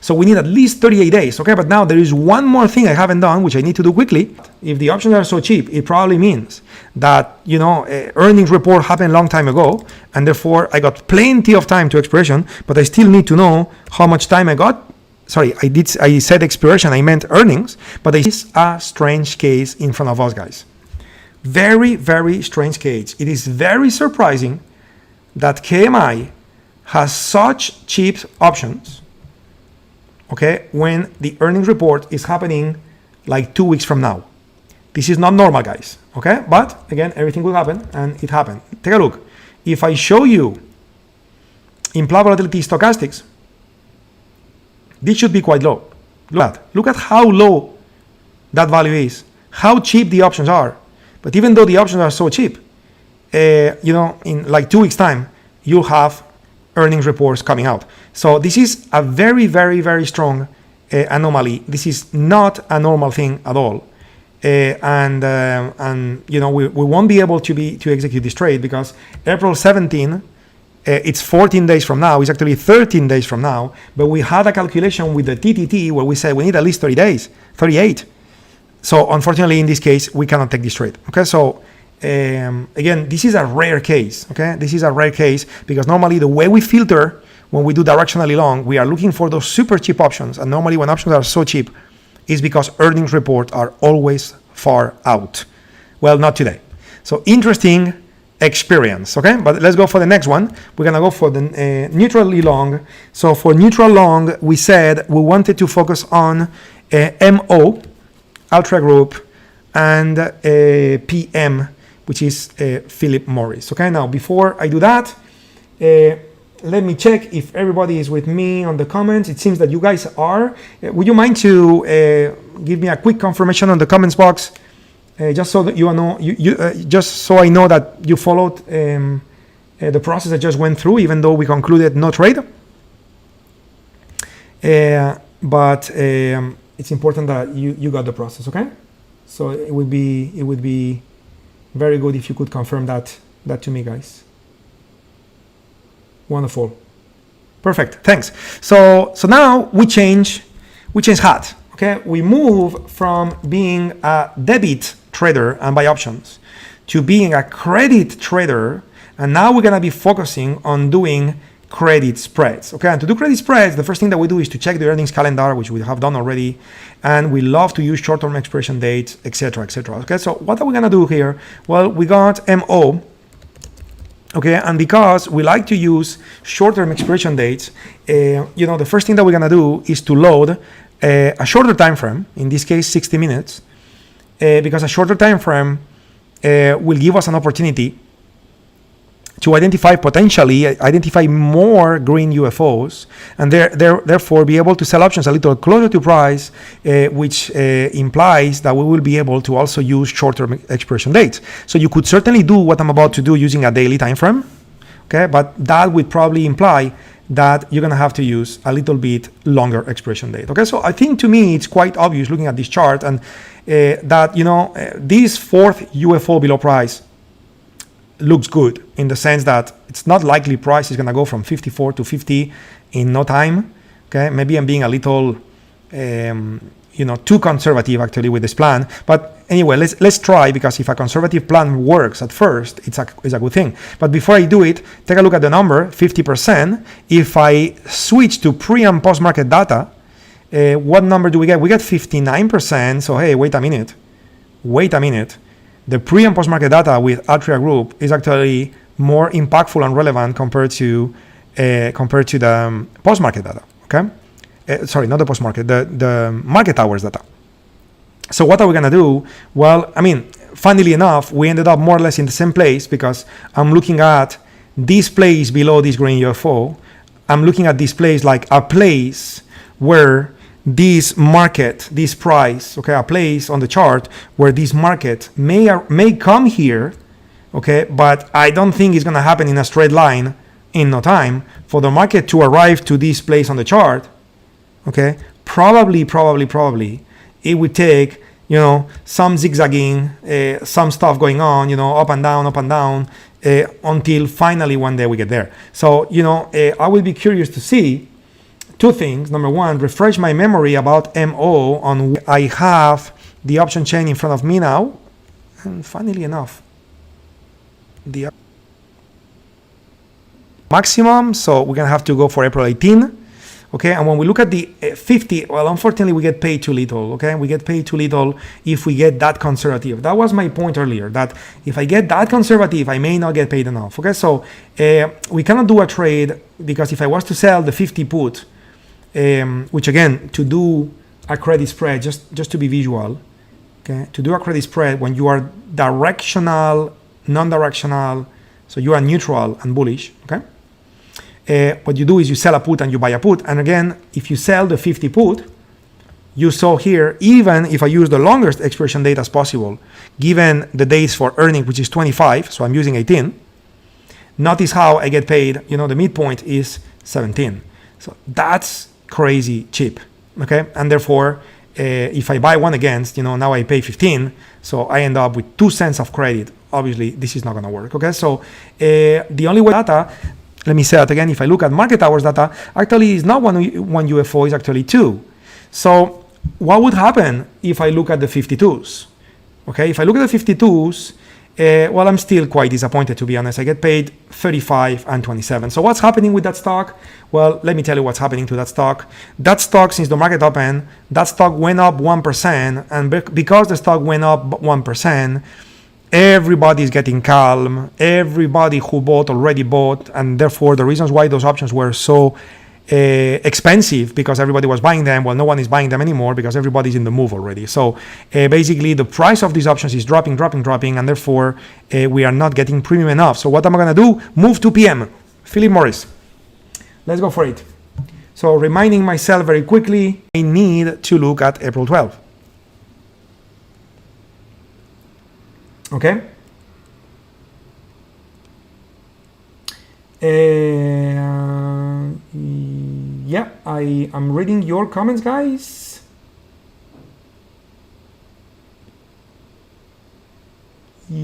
So we need at least 38 days, okay? But now there is one more thing I haven't done, which I need to do quickly. If the options are so cheap, it probably means that, you know, earnings report happened a long time ago, and therefore I got plenty of time to expiration, but I still need to know how much time I got. Sorry, I said expiration, I meant earnings, but it is a strange case in front of us, guys. Very, very strange case. It is very surprising that KMI has such cheap options, okay, when the earnings report is happening like 2 weeks from now. This is not normal, guys, okay? But again, everything will happen, and it happened. Take a look. If I show you implied volatility stochastics, this should be quite low. Look at how low that value is, how cheap the options are. But even though the options are so cheap, you know, in like 2 weeks' time, you'll have earnings reports coming out. So this is a very, very, very strong anomaly. This is not a normal thing at all. And you know, we won't be able to execute this trade because April 17, it's 14 days from now. It's actually 13 days from now. But we had a calculation with the TTT where we said we need at least 30 days, 38. So unfortunately, in this case, we cannot take this trade. Okay, so again, this is a rare case. Okay, this is a rare case because normally the way we filter when we do directionally long, we are looking for those super cheap options. And normally when options are so cheap, is because earnings reports are always far out. Well, not today. So interesting experience, okay? But let's go for the next one. We're gonna go for the neutrally long. So for neutral long, we said we wanted to focus on MO, Ultra Group, and PM, which is Philip Morris. Okay, now before I do that, let me check if everybody is with me on the comments. It seems that you guys are. Would you mind to give me a quick confirmation on the comments box, just so that you know, just so I know that you followed the process I just went through, even though we concluded no trade. But it's important that you got the process, okay? So it would be very good if you could confirm that to me, guys. Wonderful, perfect, thanks. So now we change hat. Okay, we move from being a debit trader and buy options to being a credit trader, and now we're gonna be focusing on doing credit spreads. Okay, and to do credit spreads, the first thing that we do is to check the earnings calendar, which we have done already, and we love to use short-term expiration dates, etc., etc. Okay, so what are we gonna do here? Well, we got MO. Okay, and because we like to use short-term expiration dates, you know, the first thing that we're gonna do is to load a shorter time frame, in this case 60 minutes, because a shorter time frame will give us an opportunity to identify more green UFOs, and therefore be able to sell options a little closer to price, which implies that we will be able to also use short-term expiration dates. So you could certainly do what I'm about to do using a daily time frame, okay? But that would probably imply that you're gonna have to use a little bit longer expiration date, okay? So I think to me it's quite obvious looking at this chart, and that this fourth UFO below price looks good in the sense that it's not likely price is going to go from 54 to 50 in no time. Okay, maybe I'm being a little too conservative actually with this plan, but anyway, let's try, because if a conservative plan works at first, it's a good thing. But before I do it, take a look at the number 50%. If I switch to pre and post market data, what number do we get? We get 59%. So hey, wait a minute. The pre and post market data with Altria Group is actually more impactful and relevant compared to the post market data. Okay, sorry, not the post market, the market hours data. So what are we gonna do? Well, I mean, funnily enough, we ended up more or less in the same place, because I'm looking at this place below this green UFO. I'm looking at this place like a place where this market, this price, okay, a place on the chart where this market may come here, okay, but I don't think it's gonna happen in a straight line in no time. For the market to arrive to this place on the chart, okay, probably it would take some zigzagging, some stuff going on, up and down, until finally one day we get there. So I will be curious to see two things. Number one, refresh my memory about MO on. I have the option chain in front of me now, and funnily enough, the maximum, so we're gonna have to go for April 18. Okay, and when we look at the 50, well, unfortunately, we get paid too little. Okay, we get paid too little if we get that conservative. That was my point earlier, that if I get that conservative, I may not get paid enough. Okay, so we cannot do a trade, because if I was to sell the 50 put, which again, to do a credit spread, just to be visual, okay, to do a credit spread when you are directional, non-directional, so you are neutral and bullish, okay? What you do is you sell a put and you buy a put. And again, if you sell the 50 put, you saw here, even if I use the longest expiration date as possible, given the dates for earning, which is 25, so I'm using 18, notice how I get paid, the midpoint is 17. So that's crazy cheap, okay? And therefore, if I buy one against, now I pay 15, so I end up with 2 cents of credit. Obviously, this is not gonna work, okay? So the only way data, let me say it again, if I look at market hours data, actually is not one UFO, is actually 2. So what would happen if I look at the 52s? Okay, if I look at the 52s, well, I'm still quite disappointed, to be honest. I get paid 35 and 27. So what's happening with that stock? Well, let me tell you what's happening to that stock. That stock, since the market opened, that stock went up 1%. And because the stock went up 1%, everybody is getting calm. Everybody who bought already bought. And therefore, the reasons why those options were so expensive, because everybody was buying them, well, no one is buying them anymore because everybody's in the move already. So basically the price of these options is dropping, and therefore we are not getting premium enough. So what am I gonna do? Move to PM. Philip Morris, let's go for it. So reminding myself very quickly, I need to look at April 12th. Okay. Yeah, I'm reading your comments, guys. Let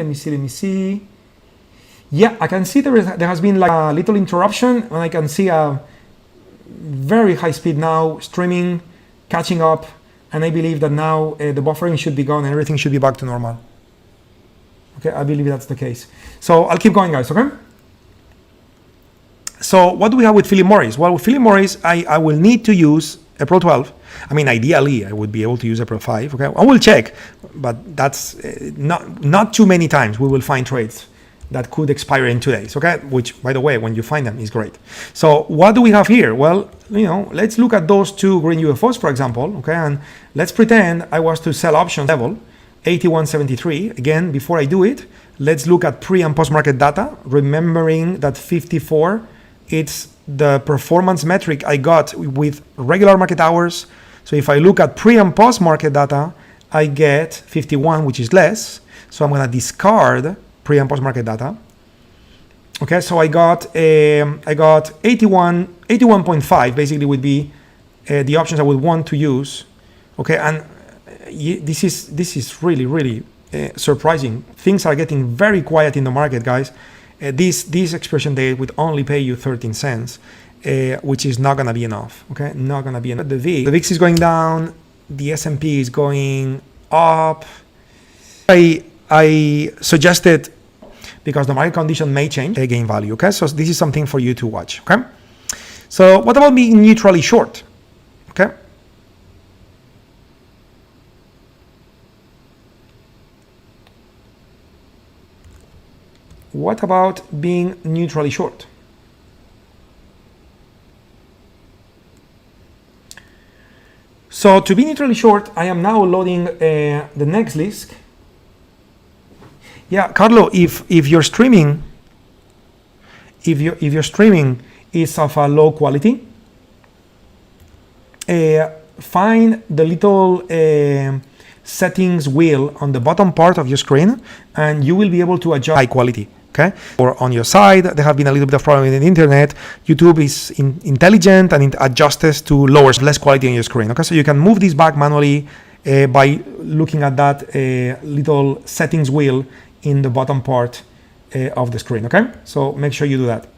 me see. Yeah, I can see there has been like a little interruption, and I can see a very high speed now streaming, catching up, and I believe that now the buffering should be gone and everything should be back to normal. Okay, I believe that's the case. So I'll keep going, guys, okay? So what do we have with Philip Morris? Well, with Philip Morris, I will need to use April 12th. I mean, ideally, I would be able to use April 5, okay? I will check, but that's not too many times we will find trades that could expire in 2 days, okay? Which, by the way, when you find them is great. So what do we have here? Well, let's look at those two green UFOs, for example, okay? And let's pretend I was to sell options level 8173. Again, before I do it, let's look at pre and post market data, remembering that 54, it's the performance metric I got with regular market hours. So if I look at pre and post market data, I get 51, which is less. So I'm gonna discard pre and post market data. Okay, so I got 81.5 basically would be the options I would want to use. Okay, and this is really surprising. Things are getting very quiet in the market, guys. This expiration date would only pay you 13 cents, which is not gonna be enough. Okay, not gonna be enough. The VIX is going down. The S&P is going up. I suggested, because the market condition may change, gain value. Okay, so this is something for you to watch. Okay, so what about being neutrally short? Okay, what about being neutrally short? So to be neutrally short, I am now loading the next list. Yeah, Carlo, if your streaming, if your streaming is of a low quality, find the little settings wheel on the bottom part of your screen, and you will be able to adjust high quality. Okay, or on your side, there have been a little bit of problem with the internet. YouTube is intelligent and it adjusts to lower, less quality on your screen. Okay, so you can move this back manually by looking at that little settings wheel in the bottom part of the screen. Okay, so make sure you do that.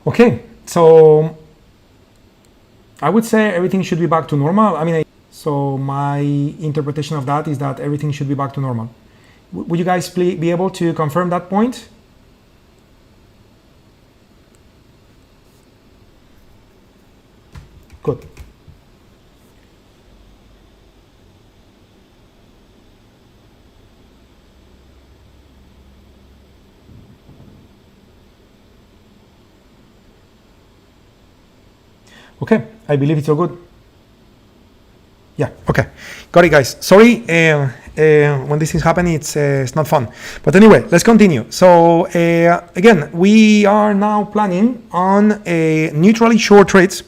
Okay, so I would say everything should be back to normal. I mean, so my interpretation of that is that everything should be back to normal. Would you guys be able to confirm that point? Good. Okay, I believe it's all good. Yeah, okay. Got it, guys. Sorry, when these things happen, it's not fun. But anyway, let's continue. So again, we are now planning on neutrally short trades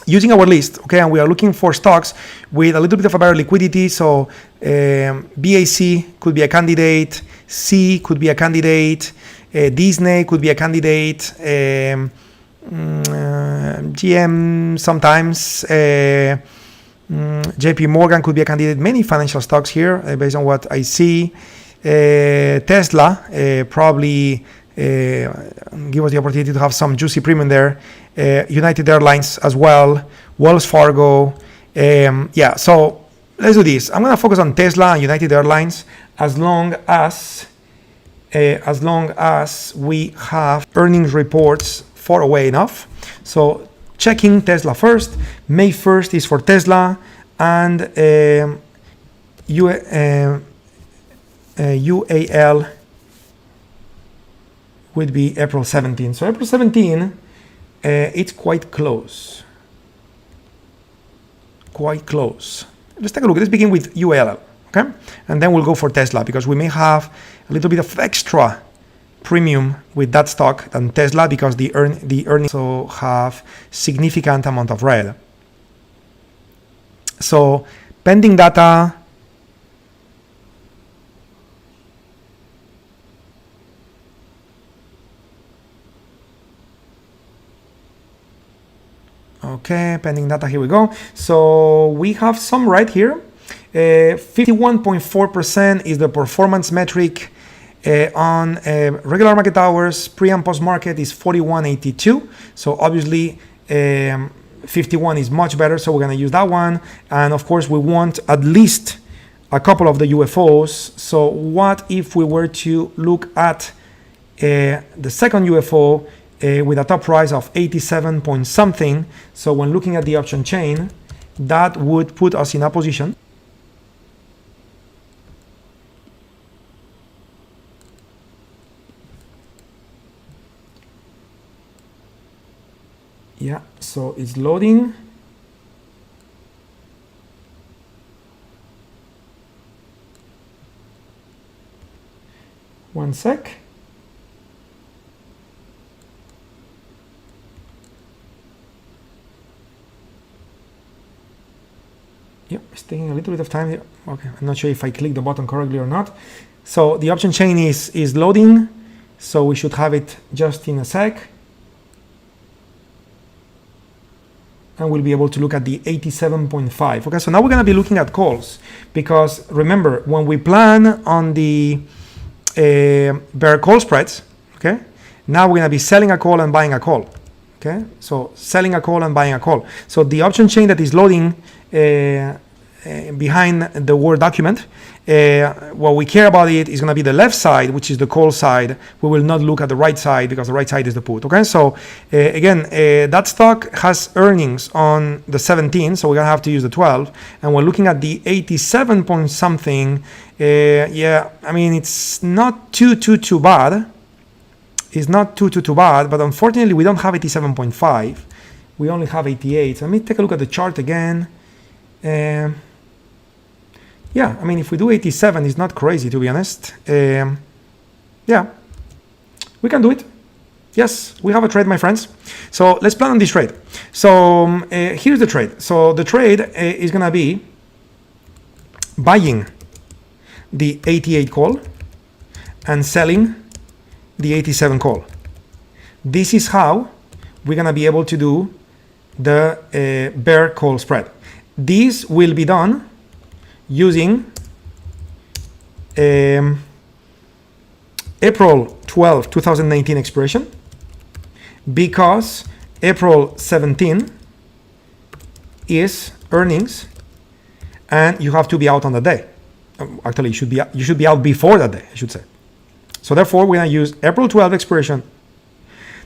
using our list, okay? And we are looking for stocks with a little bit of a better liquidity. So BAC could be a candidate, C could be a candidate, Disney could be a candidate, GM sometimes, JP Morgan could be a candidate. Many financial stocks here based on what I see. Tesla probably give us the opportunity to have some juicy premium there. United Airlines as well, Wells Fargo. Yeah, so let's do this. I'm gonna focus on Tesla and United Airlines as long as we have earnings reports far away enough. So checking Tesla first. May 1st is for Tesla, and UAL would be April 17. So April 17, it's quite close. Quite close. Let's take a look. Let's begin with UAL, okay? And then we'll go for Tesla, because we may have a little bit of extra premium with that stock than Tesla, because the earnings also have significant amount of red. So pending data, okay, pending data, here we go. So we have some right here. 51.4% is the performance metric On regular market hours, pre and post market is 41.82. So obviously 51 is much better, so we're going to use that one. And of course we want at least a couple of the UFOs. So what if we were to look at the second UFO with a top price of 87 point something? So when looking at the option chain, that would put us in a position so it's loading. One sec. It's taking a little bit of time here. Okay, I'm not sure if I clicked the button correctly or not. So the option chain is loading, so we should have it just in a sec. And we'll be able to look at the 87.5. Okay, so now we're going to be looking at calls, because remember, when we plan on the bear call spreads, okay, now we're going to be selling a call and buying a call. Okay, so selling a call and buying a call. So the option chain that is loading behind the Word document, what we care about it is going to be the left side, which is the call side. We will not look at the right side, because the right side is the put. Okay, so again, that stock has earnings on the 17th, so we're going to have to use the 12, and we're looking at the 87 point something. I mean, it's not too bad. It's not too bad, but unfortunately we don't have 87.5. We only have 88. So let me take a look at the chart again. I mean, if we do 87, it's not crazy, to be honest. We can do it. Yes, we have a trade, my friends. So let's plan on this trade. So here's the trade. So the trade is going to be buying the 88 call and selling the 87 call. This is how we're going to be able to do the bear call spread. This will be done using April 12, 2019 expiration, because April 17 is earnings and you have to be out on the day. Actually, you should be out before that day, I should say. So therefore, we're going to use April 12 expiration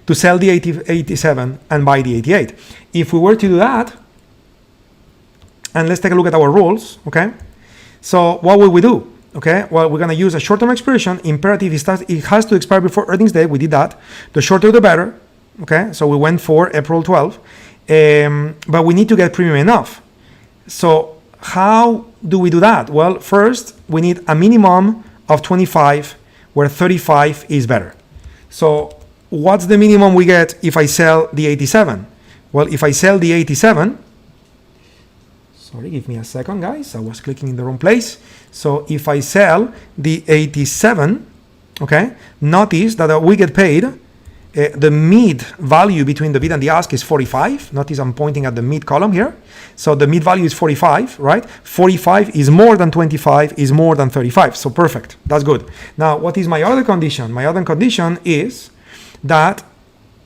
to sell the 87 and buy the 88. If we were to do that, and let's take a look at our rules, okay? So what will we do? Okay, well, we're going to use a short-term expiration. Imperative, it has to expire before earnings day. We did that. The shorter, the better. Okay, so we went for April 12. But we need to get premium enough. So how do we do that? Well, first, we need a minimum of 25, where 35 is better. So what's the minimum we get if I sell the 87? Well, if I sell the 87, sorry, give me a second, guys. I was clicking in the wrong place. So if I sell the 87, okay, notice that we get paid. The mid value between the bid and the ask is 45. Notice I'm pointing at the mid column here. So the mid value is 45, right? 45 is more than 25, is more than 35. So perfect. That's good. Now, what is my other condition? My other condition is that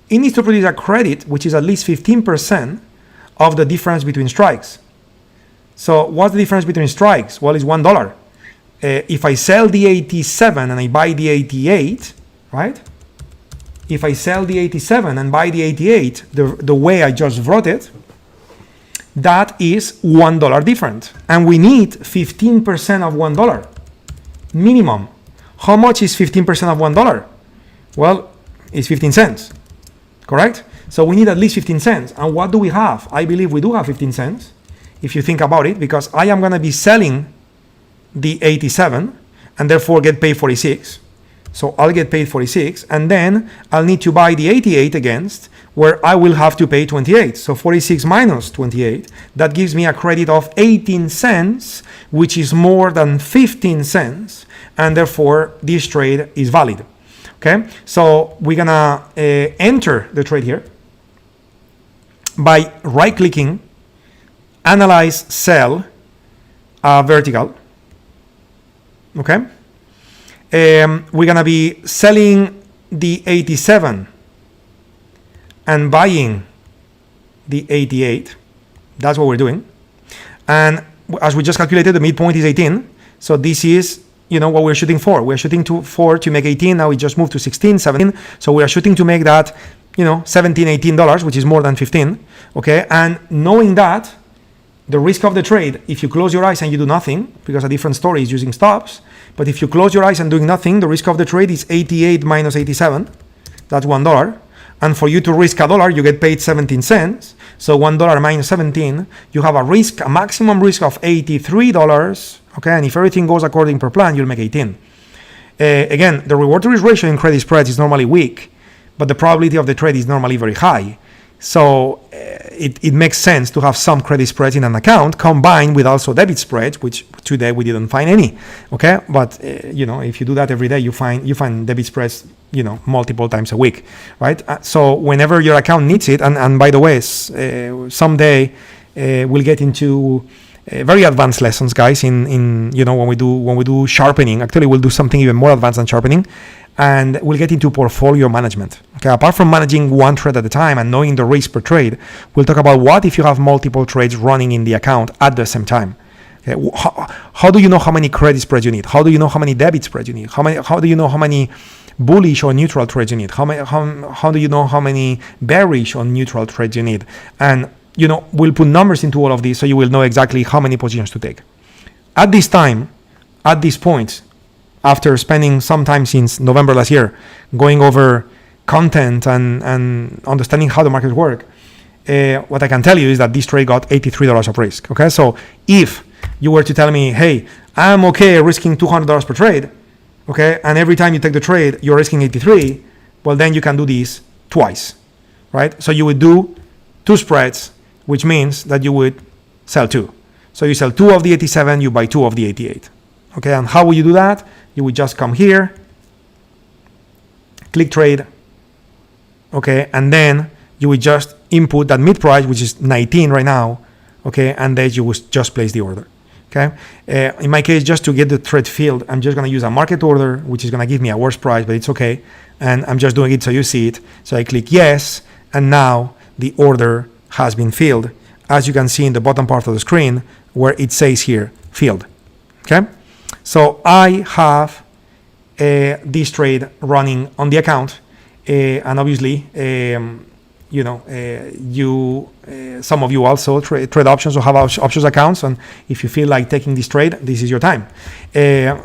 it needs to produce a credit, which is at least 15% of the difference between strikes. So what's the difference between strikes? Well, it's $1. If I sell the 87 and I buy the 88, right? If I sell the 87 and buy the 88, the way I just wrote it, that is $1 different. And we need 15% of $1 minimum. How much is 15% of $1? Well, it's 15 cents, correct? So we need at least 15 cents. And what do we have? I believe we do have 15 cents, if you think about it, because I am going to be selling the 87 and therefore get paid 46. So I'll get paid 46, and then I'll need to buy the 88 against, where I will have to pay 28. So 46 minus 28, that gives me a credit of 18 cents, which is more than 15 cents, and therefore this trade is valid. Okay, so we're gonna enter the trade here by right-clicking, analyze, sell, vertical. Okay. we're gonna be selling the 87 and buying the 88. That's what we're doing. And as we just calculated, the midpoint is 18. So this is, what we're shooting for. We're shooting to make 18. Now we just moved to 16, 17. So we are shooting to make that, $17, $18, which is more than 15. Okay. And knowing that, the risk of the trade, if you close your eyes and you do nothing, because a different story is using stops, but if you close your eyes and doing nothing, the risk of the trade is 88 minus 87. That's $1. And for you to risk $1, you get paid 17 cents. So $1 minus 17, you have a maximum risk of $83. Okay, and if everything goes according per plan, you'll make 18. Again, the reward to risk ratio in credit spreads is normally weak, but the probability of the trade is normally very high. So it makes sense to have some credit spreads in an account combined with also debit spreads, which today we didn't find any. Okay, but if you do that every day, you find debit spreads multiple times a week, right? So whenever your account needs it, and by the way, someday we'll get into very advanced lessons, guys. In when we do sharpening, actually we'll do something even more advanced than sharpening. And we'll get into portfolio management. Okay, apart from managing one trade at a time and knowing the risk per trade, we'll talk about what if you have multiple trades running in the account at the same time. Okay, how do you know how many credit spreads you need? How do you know how many debit spreads you need? How do you know how many bullish or neutral trades you need? How do you know how many bearish or neutral trades you need? And we'll put numbers into all of these so you will know exactly how many positions to take. At this time, at this point, after spending some time since November last year going over content and understanding how the markets work, what I can tell you is that this trade got $83 of risk. Okay, so if you were to tell me, hey, I'm okay risking $200 per trade, okay, and every time you take the trade you're risking 83, well then you can do this twice, right? So you would do 2 spreads, which means that you would sell 2. So you sell 2 of the 87, you buy 2 of the 88. Okay, and how will you do that? You would just come here, click trade, okay, and then you would just input that mid price, which is 19 right now, okay, and then you would just place the order. Okay, in my case, just to get the trade filled, I'm just going to use a market order, which is going to give me a worse price, but it's okay, and I'm just doing it so you see it. So I click yes, and now the order has been filled, as you can see in the bottom part of the screen where it says here filled. Okay, so I have this trade running on the account, and obviously some of you also trade options or have options accounts, and if you feel like taking this trade, this is your time.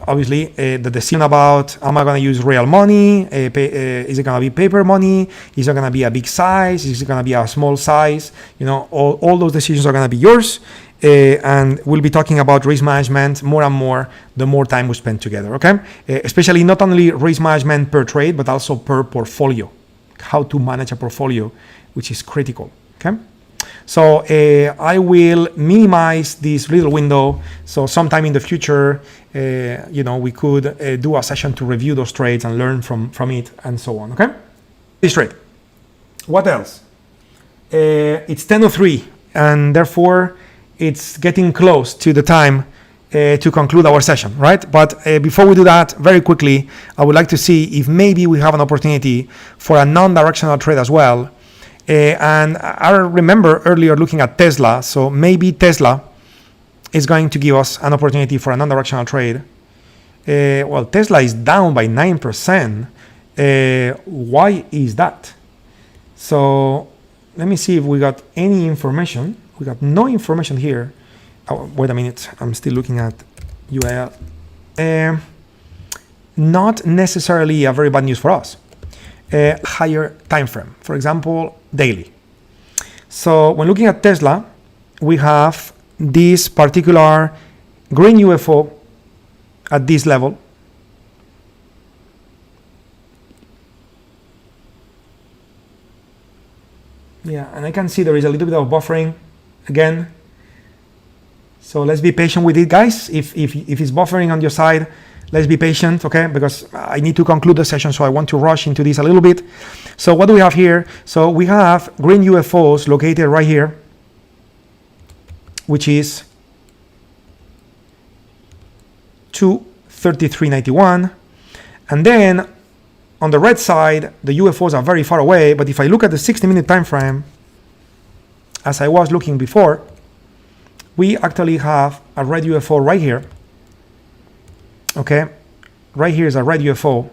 Obviously the decision about, am I going to use real money, is it going to be paper money, is it going to be a big size, is it going to be a small size, all those decisions are going to be yours. And we'll be talking about risk management more and more the more time we spend together, okay? Especially not only risk management per trade, but also per portfolio, how to manage a portfolio, which is critical, okay? So I will minimize this little window, so sometime in the future, we could do a session to review those trades and learn from it and so on, okay? This trade. What else? It's 10:03, and therefore it's getting close to the time to conclude our session, right? But before we do that, very quickly, I would like to see if maybe we have an opportunity for a non-directional trade as well. And I remember earlier looking at Tesla, so maybe Tesla is going to give us an opportunity for a non-directional trade. Well, Tesla is down by 9%. Why is that? So let me see if we got any information. We got no information here. Oh, wait a minute, I'm still looking at UIL. Not necessarily a very bad news for us. Higher time frame, for example, daily. So when looking at Tesla, we have this particular green UFO at this level. Yeah, and I can see there is a little bit of buffering again. So let's be patient with it, guys. If it's buffering on your side, let's be patient, okay? Because I need to conclude the session, so I want to rush into this a little bit. So what do we have here? So we have green UFOs located right here, which is 233.91. And then on the red side, the UFOs are very far away. But if I look at the 60-minute time frame, as I was looking before, we actually have a red UFO right here. Okay, right here is a red UFO.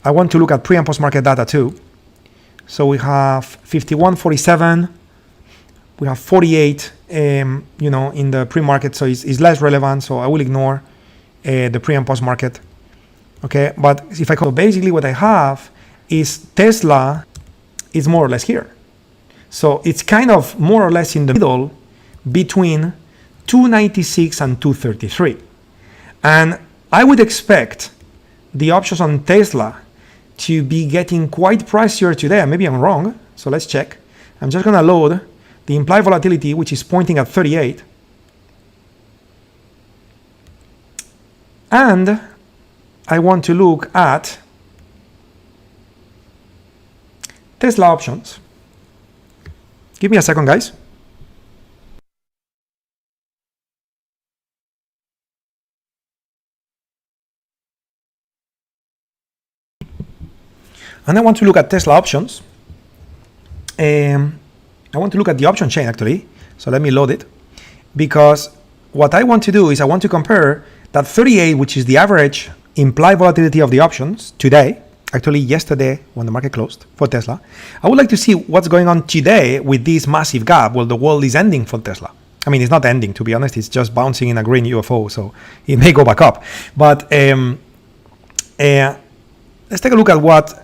I want to look at pre and post market data too. So we have 51.47. We have 48, in the pre-market. So it's less relevant. So I will ignore the pre and post market. Okay, but if I go, basically what I have is Tesla is more or less here. So it's kind of more or less in the middle between 296 and 233. And I would expect the options on Tesla to be getting quite pricier today. Maybe I'm wrong, so let's check. I'm just gonna load the implied volatility, which is pointing at 38. And I want to look at Tesla options. Give me a second, guys. And I want to look at Tesla options. I want to look at the option chain actually. So let me load it. Because what I want to do is I want to compare that 38, which is the average implied volatility of the options today, actually yesterday when the market closed for Tesla. I would like to see what's going on today with this massive gap. Well, the world is ending for Tesla. I mean, it's not ending, to be honest. It's just bouncing in a green UFO, so it may go back up. But let's take a look at what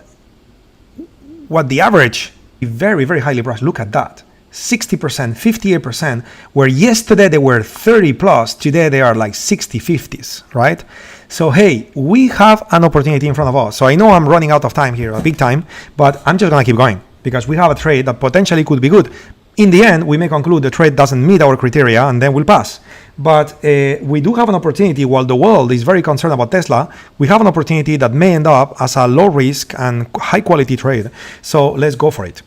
the average, very, very highly priced. Look at that. 60%, 58%, where yesterday they were 30 plus, today they are like 60, 50s, right? So, hey, we have an opportunity in front of us. So I know I'm running out of time here, a big time, but I'm just gonna keep going because we have a trade that potentially could be good. In the end, we may conclude the trade doesn't meet our criteria and then we'll pass. But we do have an opportunity. While the world is very concerned about Tesla, we have an opportunity that may end up as a low risk and high quality trade. So let's go for it.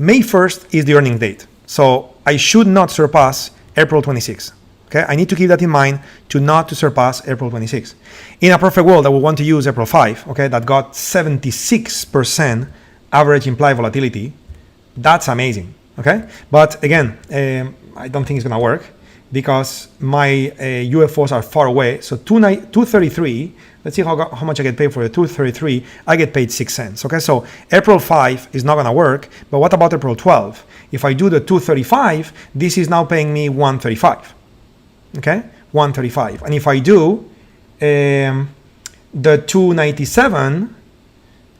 May 1st is the earning date. So I should not surpass April 26. Okay, I need to keep that in mind to surpass April 26. In a perfect world, I would want to use April 5, okay, that got 76% average implied volatility. That's amazing, okay? But again, I don't think it's gonna work because my UFOs are far away. So 233, let's see how much I get paid for the 233. I get paid 6 cents, okay? So April 5 is not gonna work, but what about April 12? If I do the 235, this is now paying me 135. Okay, 135. And if I do the 297,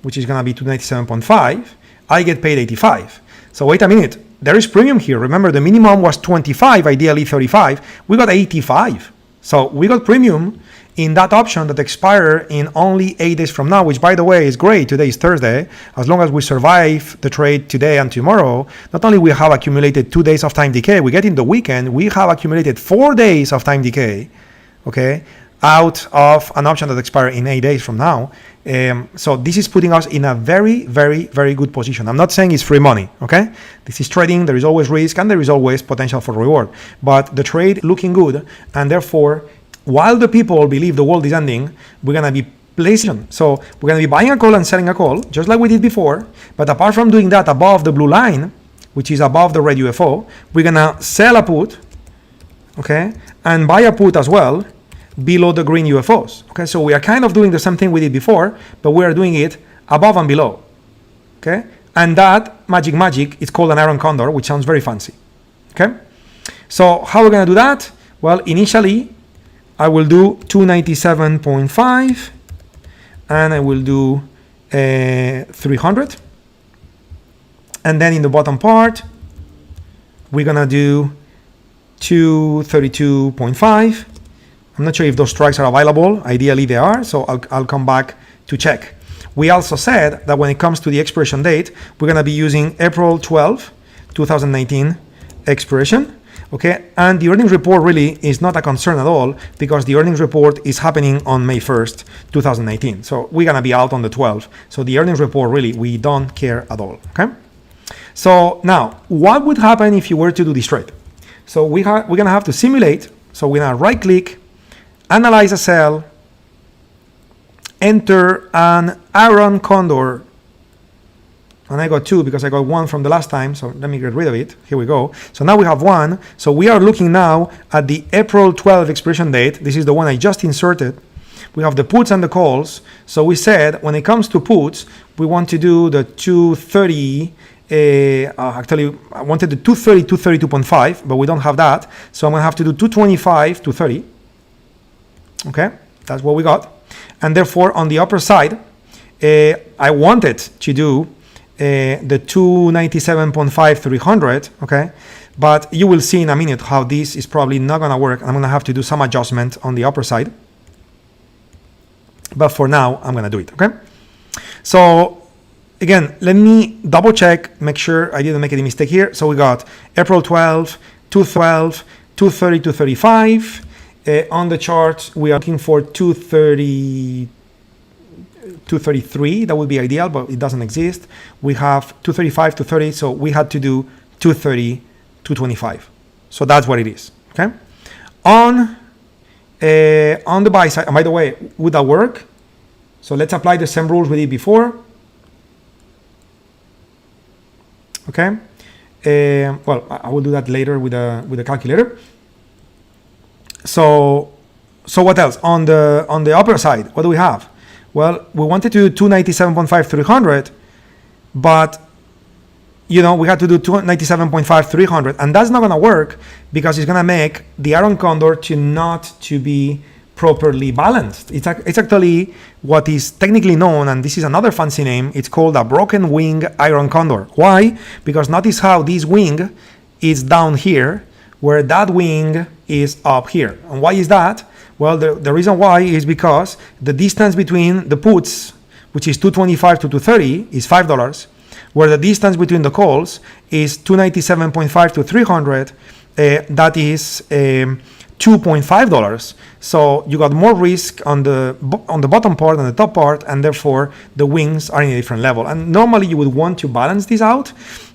which is gonna be 297.5, I get paid 85. So wait a minute, there is premium here. Remember, the minimum was 25, ideally 35. We got 85. So we got premium in that option that expire in only 8 days from now, which by the way is great. Today is Thursday. As long as we survive the trade today and tomorrow, not only we have accumulated 2 days of time decay, we get in the weekend, we have accumulated 4 days of time decay, okay, out of an option that expires in 8 days from now. So this is putting us in a very, very, very good position. I'm not saying it's free money, okay? This is trading, there is always risk and there is always potential for reward. But the trade looking good, and therefore, while the people believe the world is ending, we're gonna be placing. So we're gonna be buying a call and selling a call, just like we did before. But apart from doing that above the blue line, which is above the red UFO, we're gonna sell a put, okay, and buy a put as well below the green UFOs. Okay, so we are kind of doing the same thing we did before, but we are doing it above and below. Okay, and that magic is called an iron condor, which sounds very fancy. Okay, so how we're gonna do that? Well, initially I will do 297.5 and I will do 300, and then in the bottom part we're gonna do 232.5. I'm not sure if those strikes are available. Ideally they are, so I'll come back to check. We also said that when it comes to the expiration date, we're gonna be using April 12, 2019 expiration. Okay, and the earnings report really is not a concern at all because the earnings report is happening on May 1st, 2019. So we're gonna be out on the 12th. So the earnings report really, we don't care at all, okay? So now, what would happen if you were to do this trade? So we're gonna have to simulate. So we're gonna right click, analyze a cell, enter an iron condor, and I got 2 because I got 1 from the last time, so let me get rid of it. Here we go. So now we have 1. So we are looking now at the April 12 expiration date. This is the one I just inserted. We have the puts and the calls. So we said when it comes to puts, we want to do the 230. Actually, I wanted the 230, 232.5, but we don't have that. So I'm going to have to do 225, 230. Okay, that's what we got. And therefore, on the upper side, I wanted to do the 297.5 300, okay, but you will see in a minute how this is probably not going to work. I'm going to have to do some adjustment on the upper side, but for now I'm going to do it. Okay, so again, let me double check, make sure I didn't make any mistake here. So we got April 12, 212, 230, 235. On the chart we are looking for 233. That would be ideal, but it doesn't exist. We have 235, 230, so we had to do 230, 225. So that's what it is. Okay. On the buy side, and by the way, would that work? So let's apply the same rules we did before. Okay. Well, I will do that later with a calculator. So what else on the upper side? What do we have? Well, we wanted to do 297.5 300, but we had to do 297.5 300, and that's not going to work because it's going to make the iron condor not to be properly balanced. It's actually what is technically known, and this is another fancy name. It's called a broken wing iron condor. Why? Because notice how this wing is down here, where that wing is up here. And why is that? Well, the reason why is because the distance between the puts, which is 225 to 230, is $5, where the distance between the calls is 297.5 to 300, that is $2.5. So you got more risk on the bottom part than the top part, and therefore the wings are in a different level. And normally you would want to balance this out.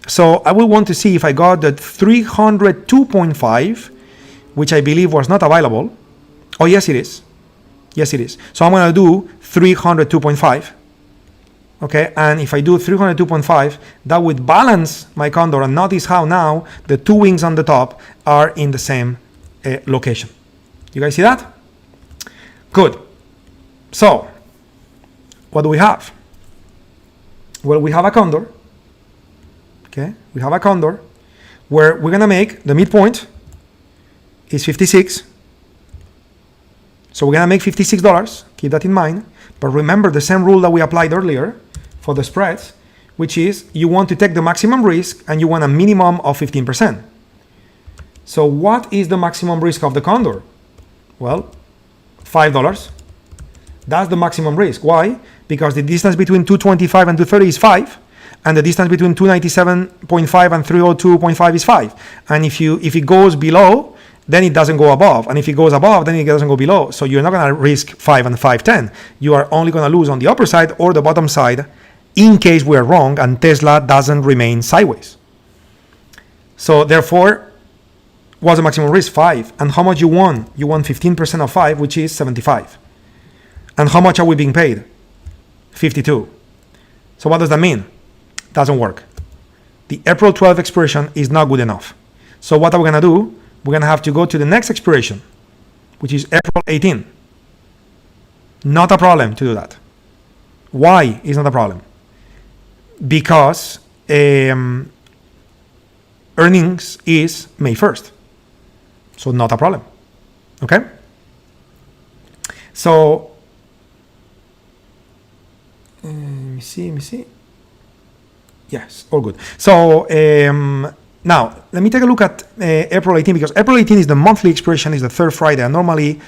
So I will want to see if I got the 302.5, which I believe was not available. Oh, yes, it is. Yes, it is. So I'm going to do 302.5. Okay, and if I do 302.5, that would balance my condor. And notice how now the 2 wings on the top are in the same location. You guys see that? Good. So what do we have? Well, we have a condor. Okay, we have a condor where we're going to make the midpoint is 56. So we're going to make $56. Keep that in mind. But remember the same rule that we applied earlier for the spreads, which is you want to take the maximum risk and you want a minimum of 15%. So what is the maximum risk of the condor? Well, $5. That's the maximum risk. Why? Because the distance between 225 and 230 is 5. And the distance between 297.5 and 302.5 is 5. And if it goes below, then it doesn't go above. And if it goes above, then it doesn't go below. So you're not going to risk 5 and 510. You are only going to lose on the upper side or the bottom side in case we are wrong and Tesla doesn't remain sideways. So therefore, what's the maximum risk? 5. And how much you won? You won 15% of 5, which is 75. And how much are we being paid? 52. So what does that mean? Doesn't work. The April 12 expiration is not good enough. So what are we going to do? We're going to have to go to the next expiration, which is April 18. Not a problem to do that. Why is not a problem? Because earnings is May 1st. So not a problem. Okay? So, let me see. Yes, all good. So now let me take a look at April 18, because April 18 is the monthly expiration, is the third Friday, and normally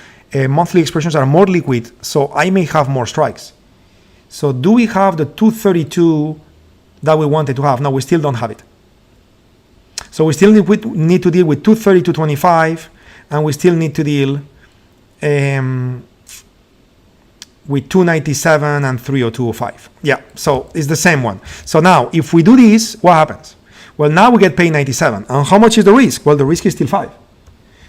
monthly expirations are more liquid, so I may have more strikes. So do we have the 232 that we wanted to have? No, we still don't have it. So we still need to deal with 230 225, and we still need to deal with 297 and 302.5. Yeah, so it's the same one. So now, if we do this, what happens? Well, now we get paid 97. And how much is the risk? Well, the risk is still 5.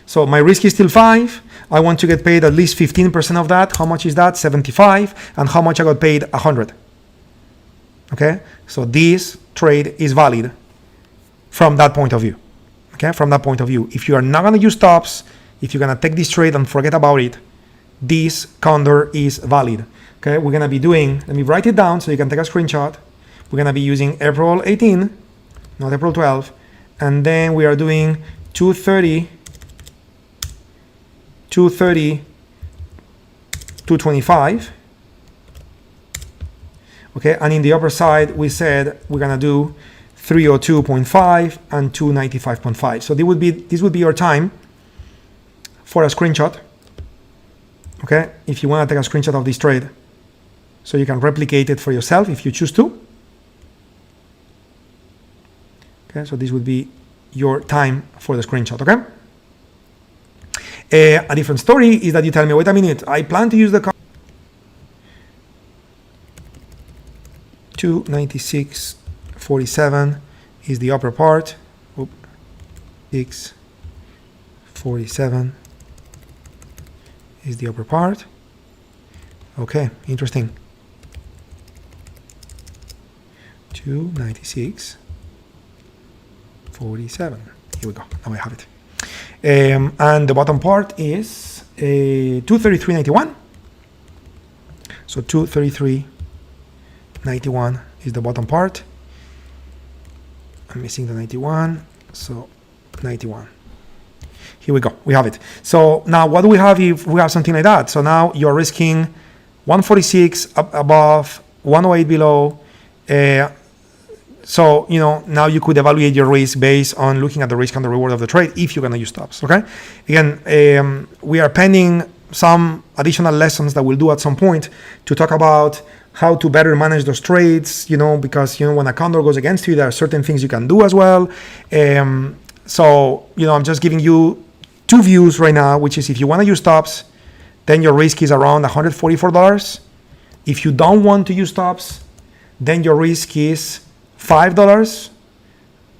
So my risk is still 5. I want to get paid at least 15% of that. How much is that? 75. And how much I got paid? 100. Okay, so this trade is valid from that point of view. Okay, from that point of view, if you are not going to use stops, if you're going to take this trade and forget about it, this condor is valid. Okay, we're going to be doing, let me write it down so you can take a screenshot. We're going to be using April 18, not April 12. And then we are doing 230, 225. Okay, and in the upper side, we said we're going to do 302.5 and 295.5. So this would be your time for a screenshot. Okay, if you want to take a screenshot of this trade, so you can replicate it for yourself if you choose to. Okay, so this would be your time for the screenshot. Okay. A different story is that you tell me, wait a minute, I plan to use the 296.47 is the upper part. 647 is the upper part. Okay, interesting. 296.47. Here we go. Now I have it. And the bottom part is 233.91. So 233.91 is the bottom part. I'm missing the 91, so 91. Here we go, we have it. So now what do we have if we have something like that? So now you're risking 146 above, 108 below. So, you know, now you could evaluate your risk based on looking at the risk and the reward of the trade if you're going to use stops, okay? Again, we are pending some additional lessons that we'll do at some point to talk about how to better manage those trades, you know, because, you know, when a condor goes against you, there are certain things you can do as well. So, you know, I'm just giving you two views right now, which is if you want to use stops, then your risk is around $144. If you don't want to use stops, then your risk is $5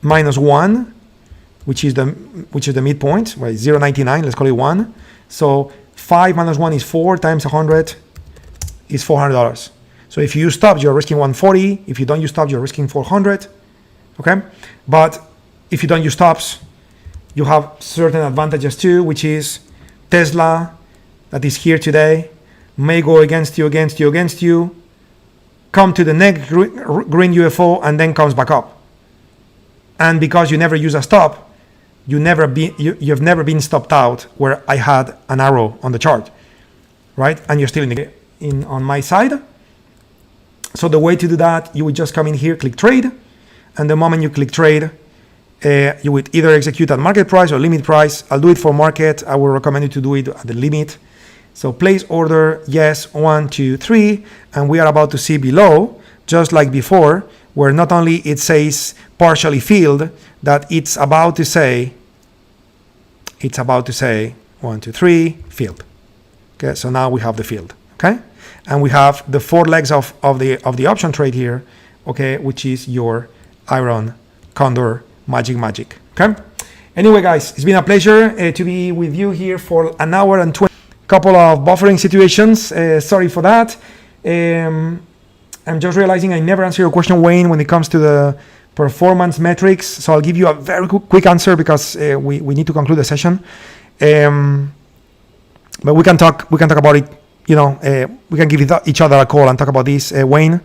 minus 1, which is the midpoint, right? 0.99, let's call it 1. So 5 minus 1 is 4 times 100 is $400. So if you use stops, you're risking 140. If you don't use stops, you're risking 400. Okay, but if you don't use stops, you have certain advantages too, which is Tesla, that is here today, may go against you, come to the next green UFO and then comes back up. And because you never use a stop, you've never been stopped out where I had an arrow on the chart, right? And you're still on my side. So the way to do that, you would just come in here, click trade, and the moment you click trade, you would either execute at market price or limit price. I'll do it for market. I will recommend you to do it at the limit. So place order, yes, 1, 2, 3, and we are about to see below, just like before, where not only it says partially filled, that it's about to say 1, 2, 3, filled. Okay, so now we have the field. Okay, and we have the 4 legs of the option trade here. Okay, which is your iron condor magic. Okay. Anyway, guys, it's been a pleasure to be with you here for an hour and 20. Couple of buffering situations. Sorry for that. I'm just realizing I never answered your question, Wayne, when it comes to the performance metrics. So I'll give you a very quick answer because we need to conclude the session. But we can talk about it. You know, we can give each other a call and talk about this, Wayne.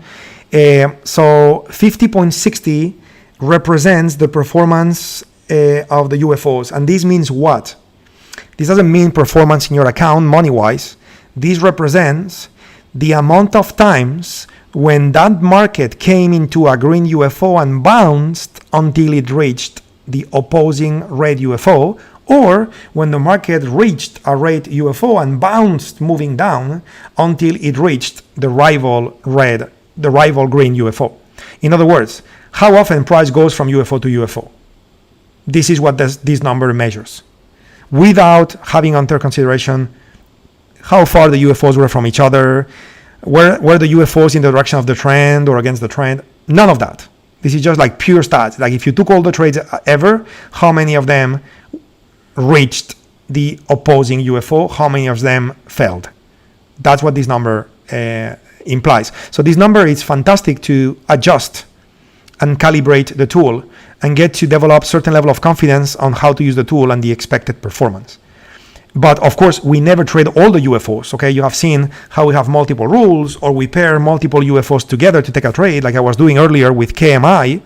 So 50.60 represents the performance of the UFOs, and this means what? This doesn't mean performance in your account money-wise. This represents the amount of times when that market came into a green UFO and bounced until it reached the opposing red UFO, or when the market reached a red UFO and bounced moving down until it reached the rival green UFO. In other words, how often price goes from UFO to UFO. This is what this number measures, without having under consideration how far the UFOs were from each other, were the UFOs in the direction of the trend or against the trend. None of that. This is just like pure stats. Like if you took all the trades ever, how many of them reached the opposing UFO, how many of them failed. That's what this number implies. So this number is fantastic to adjust and calibrate the tool and get to develop certain level of confidence on how to use the tool and the expected performance. But of course, we never trade all the UFOs. Okay, you have seen how we have multiple rules, or we pair multiple UFOs together to take a trade, like I was doing earlier with KMI,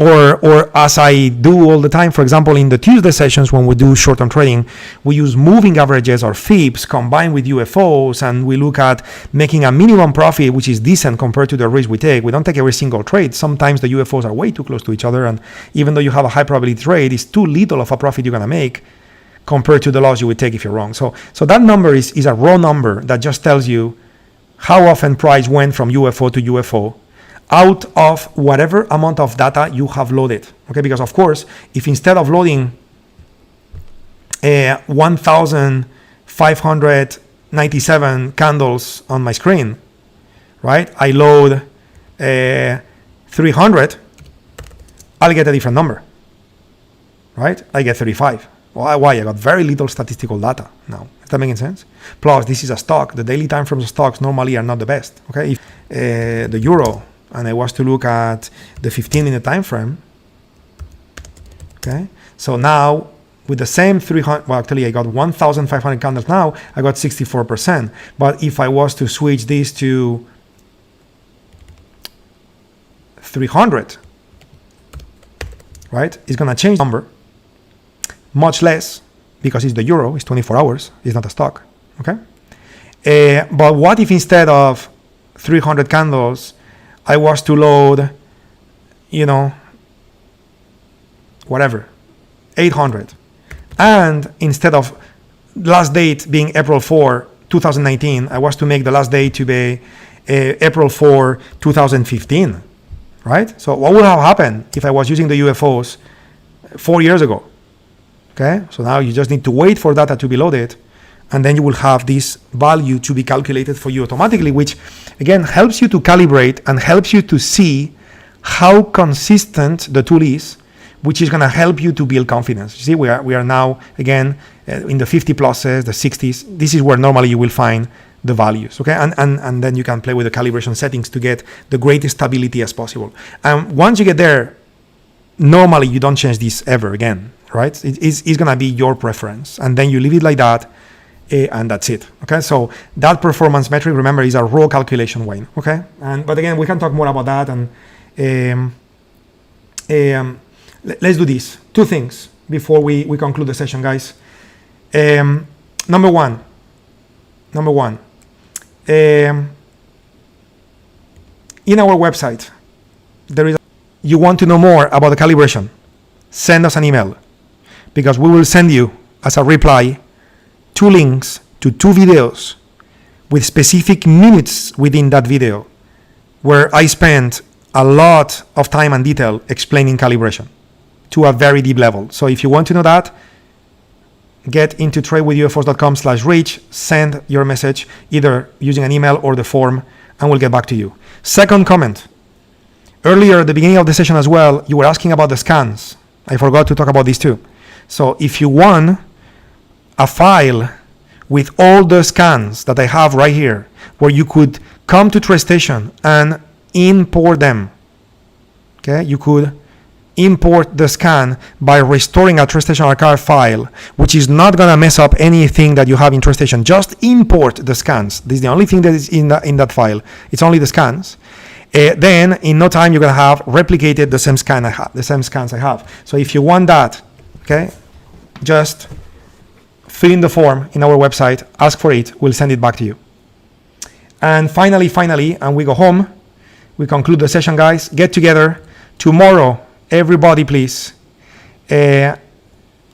or as I do all the time. For example, in the Tuesday sessions when we do short-term trading, we use moving averages or FIBs combined with UFOs, and we look at making a minimum profit, which is decent compared to the risk we take. We don't take every single trade. Sometimes the UFOs are way too close to each other, and even though you have a high probability trade, it's too little of a profit you're going to make compared to the loss you would take if you're wrong. So that number is a raw number that just tells you how often price went from UFO to UFO out of whatever amount of data you have loaded. Okay, because of course, if instead of loading 1,597 candles on my screen, right, I load 300, I'll get a different number, right? I get 35. Why? I got very little statistical data now. Is that making sense? Plus, this is a stock. The daily time frames of stocks normally are not the best. Okay, if the euro, and I was to look at the 15-minute time frame. Okay, so now with the same 300, well, actually I got 1,500 candles now. I got 64%. But if I was to switch this to 300, right, it's gonna change the number. Much less, because it's the euro, it's 24 hours, it's not a stock, okay? But what if instead of 300 candles, I was to load, whatever, 800. And instead of last date being April 4, 2019, I was to make the last date to be April 4, 2015, right? So what would have happened if I was using the UFOs 4 years ago? Okay, so now you just need to wait for data to be loaded, and then you will have this value to be calculated for you automatically, which again helps you to calibrate and helps you to see how consistent the tool is, which is going to help you to build confidence. You see, we are now again in the 50 pluses, the 60s. This is where normally you will find the values. Okay, and then you can play with the calibration settings to get the greatest stability as possible. And once you get there, normally you don't change this ever again. Right? It's going to be your preference. And then you leave it like that, and that's it. Okay? So that performance metric, remember, is a raw calculation, Wayne. Okay? But again, we can talk more about that. And let's do this. Two things before we conclude the session, guys. Number one. In our website, you want to know more about the calibration, send us an email. Because we will send you, as a reply, 2 links to 2 videos with specific minutes within that video where I spent a lot of time and detail explaining calibration to a very deep level. So if you want to know that, get into tradewithufos.com/reach, send your message either using an email or the form, and we'll get back to you. Second comment. Earlier at the beginning of the session as well, you were asking about the scans. I forgot to talk about these too. So if you want a file with all the scans that I have right here, where you could come to TradeStation and import them, okay? You could import the scan by restoring a TradeStation archive file, which is not gonna mess up anything that you have in TradeStation. Just import the scans. This is the only thing that is in that file. It's only the scans. Then in no time you're gonna have replicated the same scans I have. So if you want that, okay, just fill in the form in our website, ask for it, we'll send it back to you. And finally, and we go home, we conclude the session, guys. Get together tomorrow, everybody, please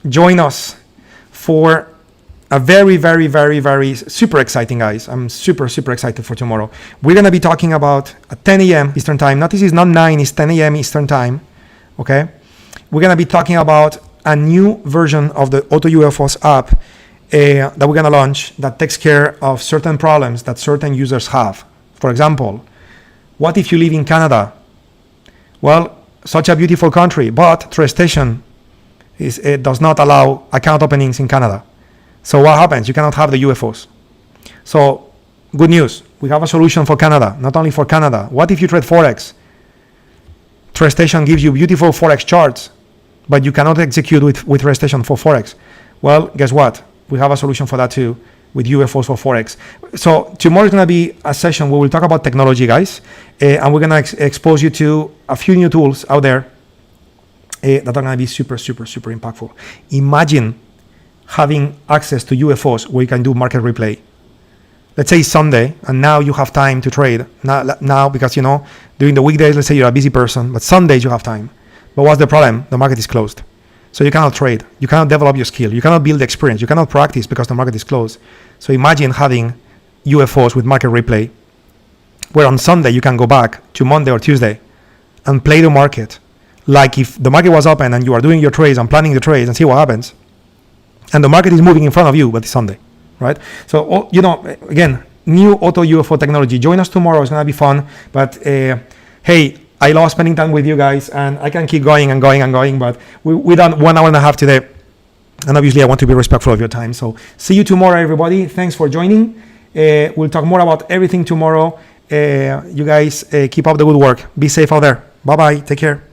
join us for a very, very, very, very super exciting, guys. I'm super, super excited for tomorrow. We're gonna be talking about at 10 a.m. Eastern time. This is not 9, it's 10 a.m. Eastern time, okay? We're gonna be talking about a new version of the AutoUFOs app that we're gonna launch that takes care of certain problems that certain users have. For example, what if you live in Canada? Well, such a beautiful country, but TradeStation It does not allow account openings in Canada. So what happens? You cannot have the UFOs. So good news, we have a solution for Canada, not only for Canada. What if you trade Forex? TradeStation gives you beautiful Forex charts, but you cannot execute with TradeStation for Forex. Well, guess what? We have a solution for that too, with UFOs for Forex. So tomorrow is going to be a session where we'll talk about technology, guys, and we're going to expose you to a few new tools out there that are going to be super, super, super impactful. Imagine having access to UFOs where you can do market replay. Let's say Sunday, and now you have time to trade. Now, because, you know, during the weekdays, let's say you're a busy person, but Sundays you have time. But what's the problem? The market is closed. So you cannot trade. You cannot develop your skill. You cannot build experience. You cannot practice because the market is closed. So imagine having UFOs with market replay, where on Sunday you can go back to Monday or Tuesday and play the market. Like if the market was open and you are doing your trades and planning the trades and see what happens. And the market is moving in front of you, but it's Sunday, right? So, you know, again, new auto UFO technology. Join us tomorrow. It's going to be fun. But hey, I love spending time with you guys, and I can keep going and going and going, but we done 1 hour and a half today. And obviously, I want to be respectful of your time. So see you tomorrow, everybody. Thanks for joining. We'll talk more about everything tomorrow. You guys keep up the good work. Be safe out there. Bye-bye. Take care.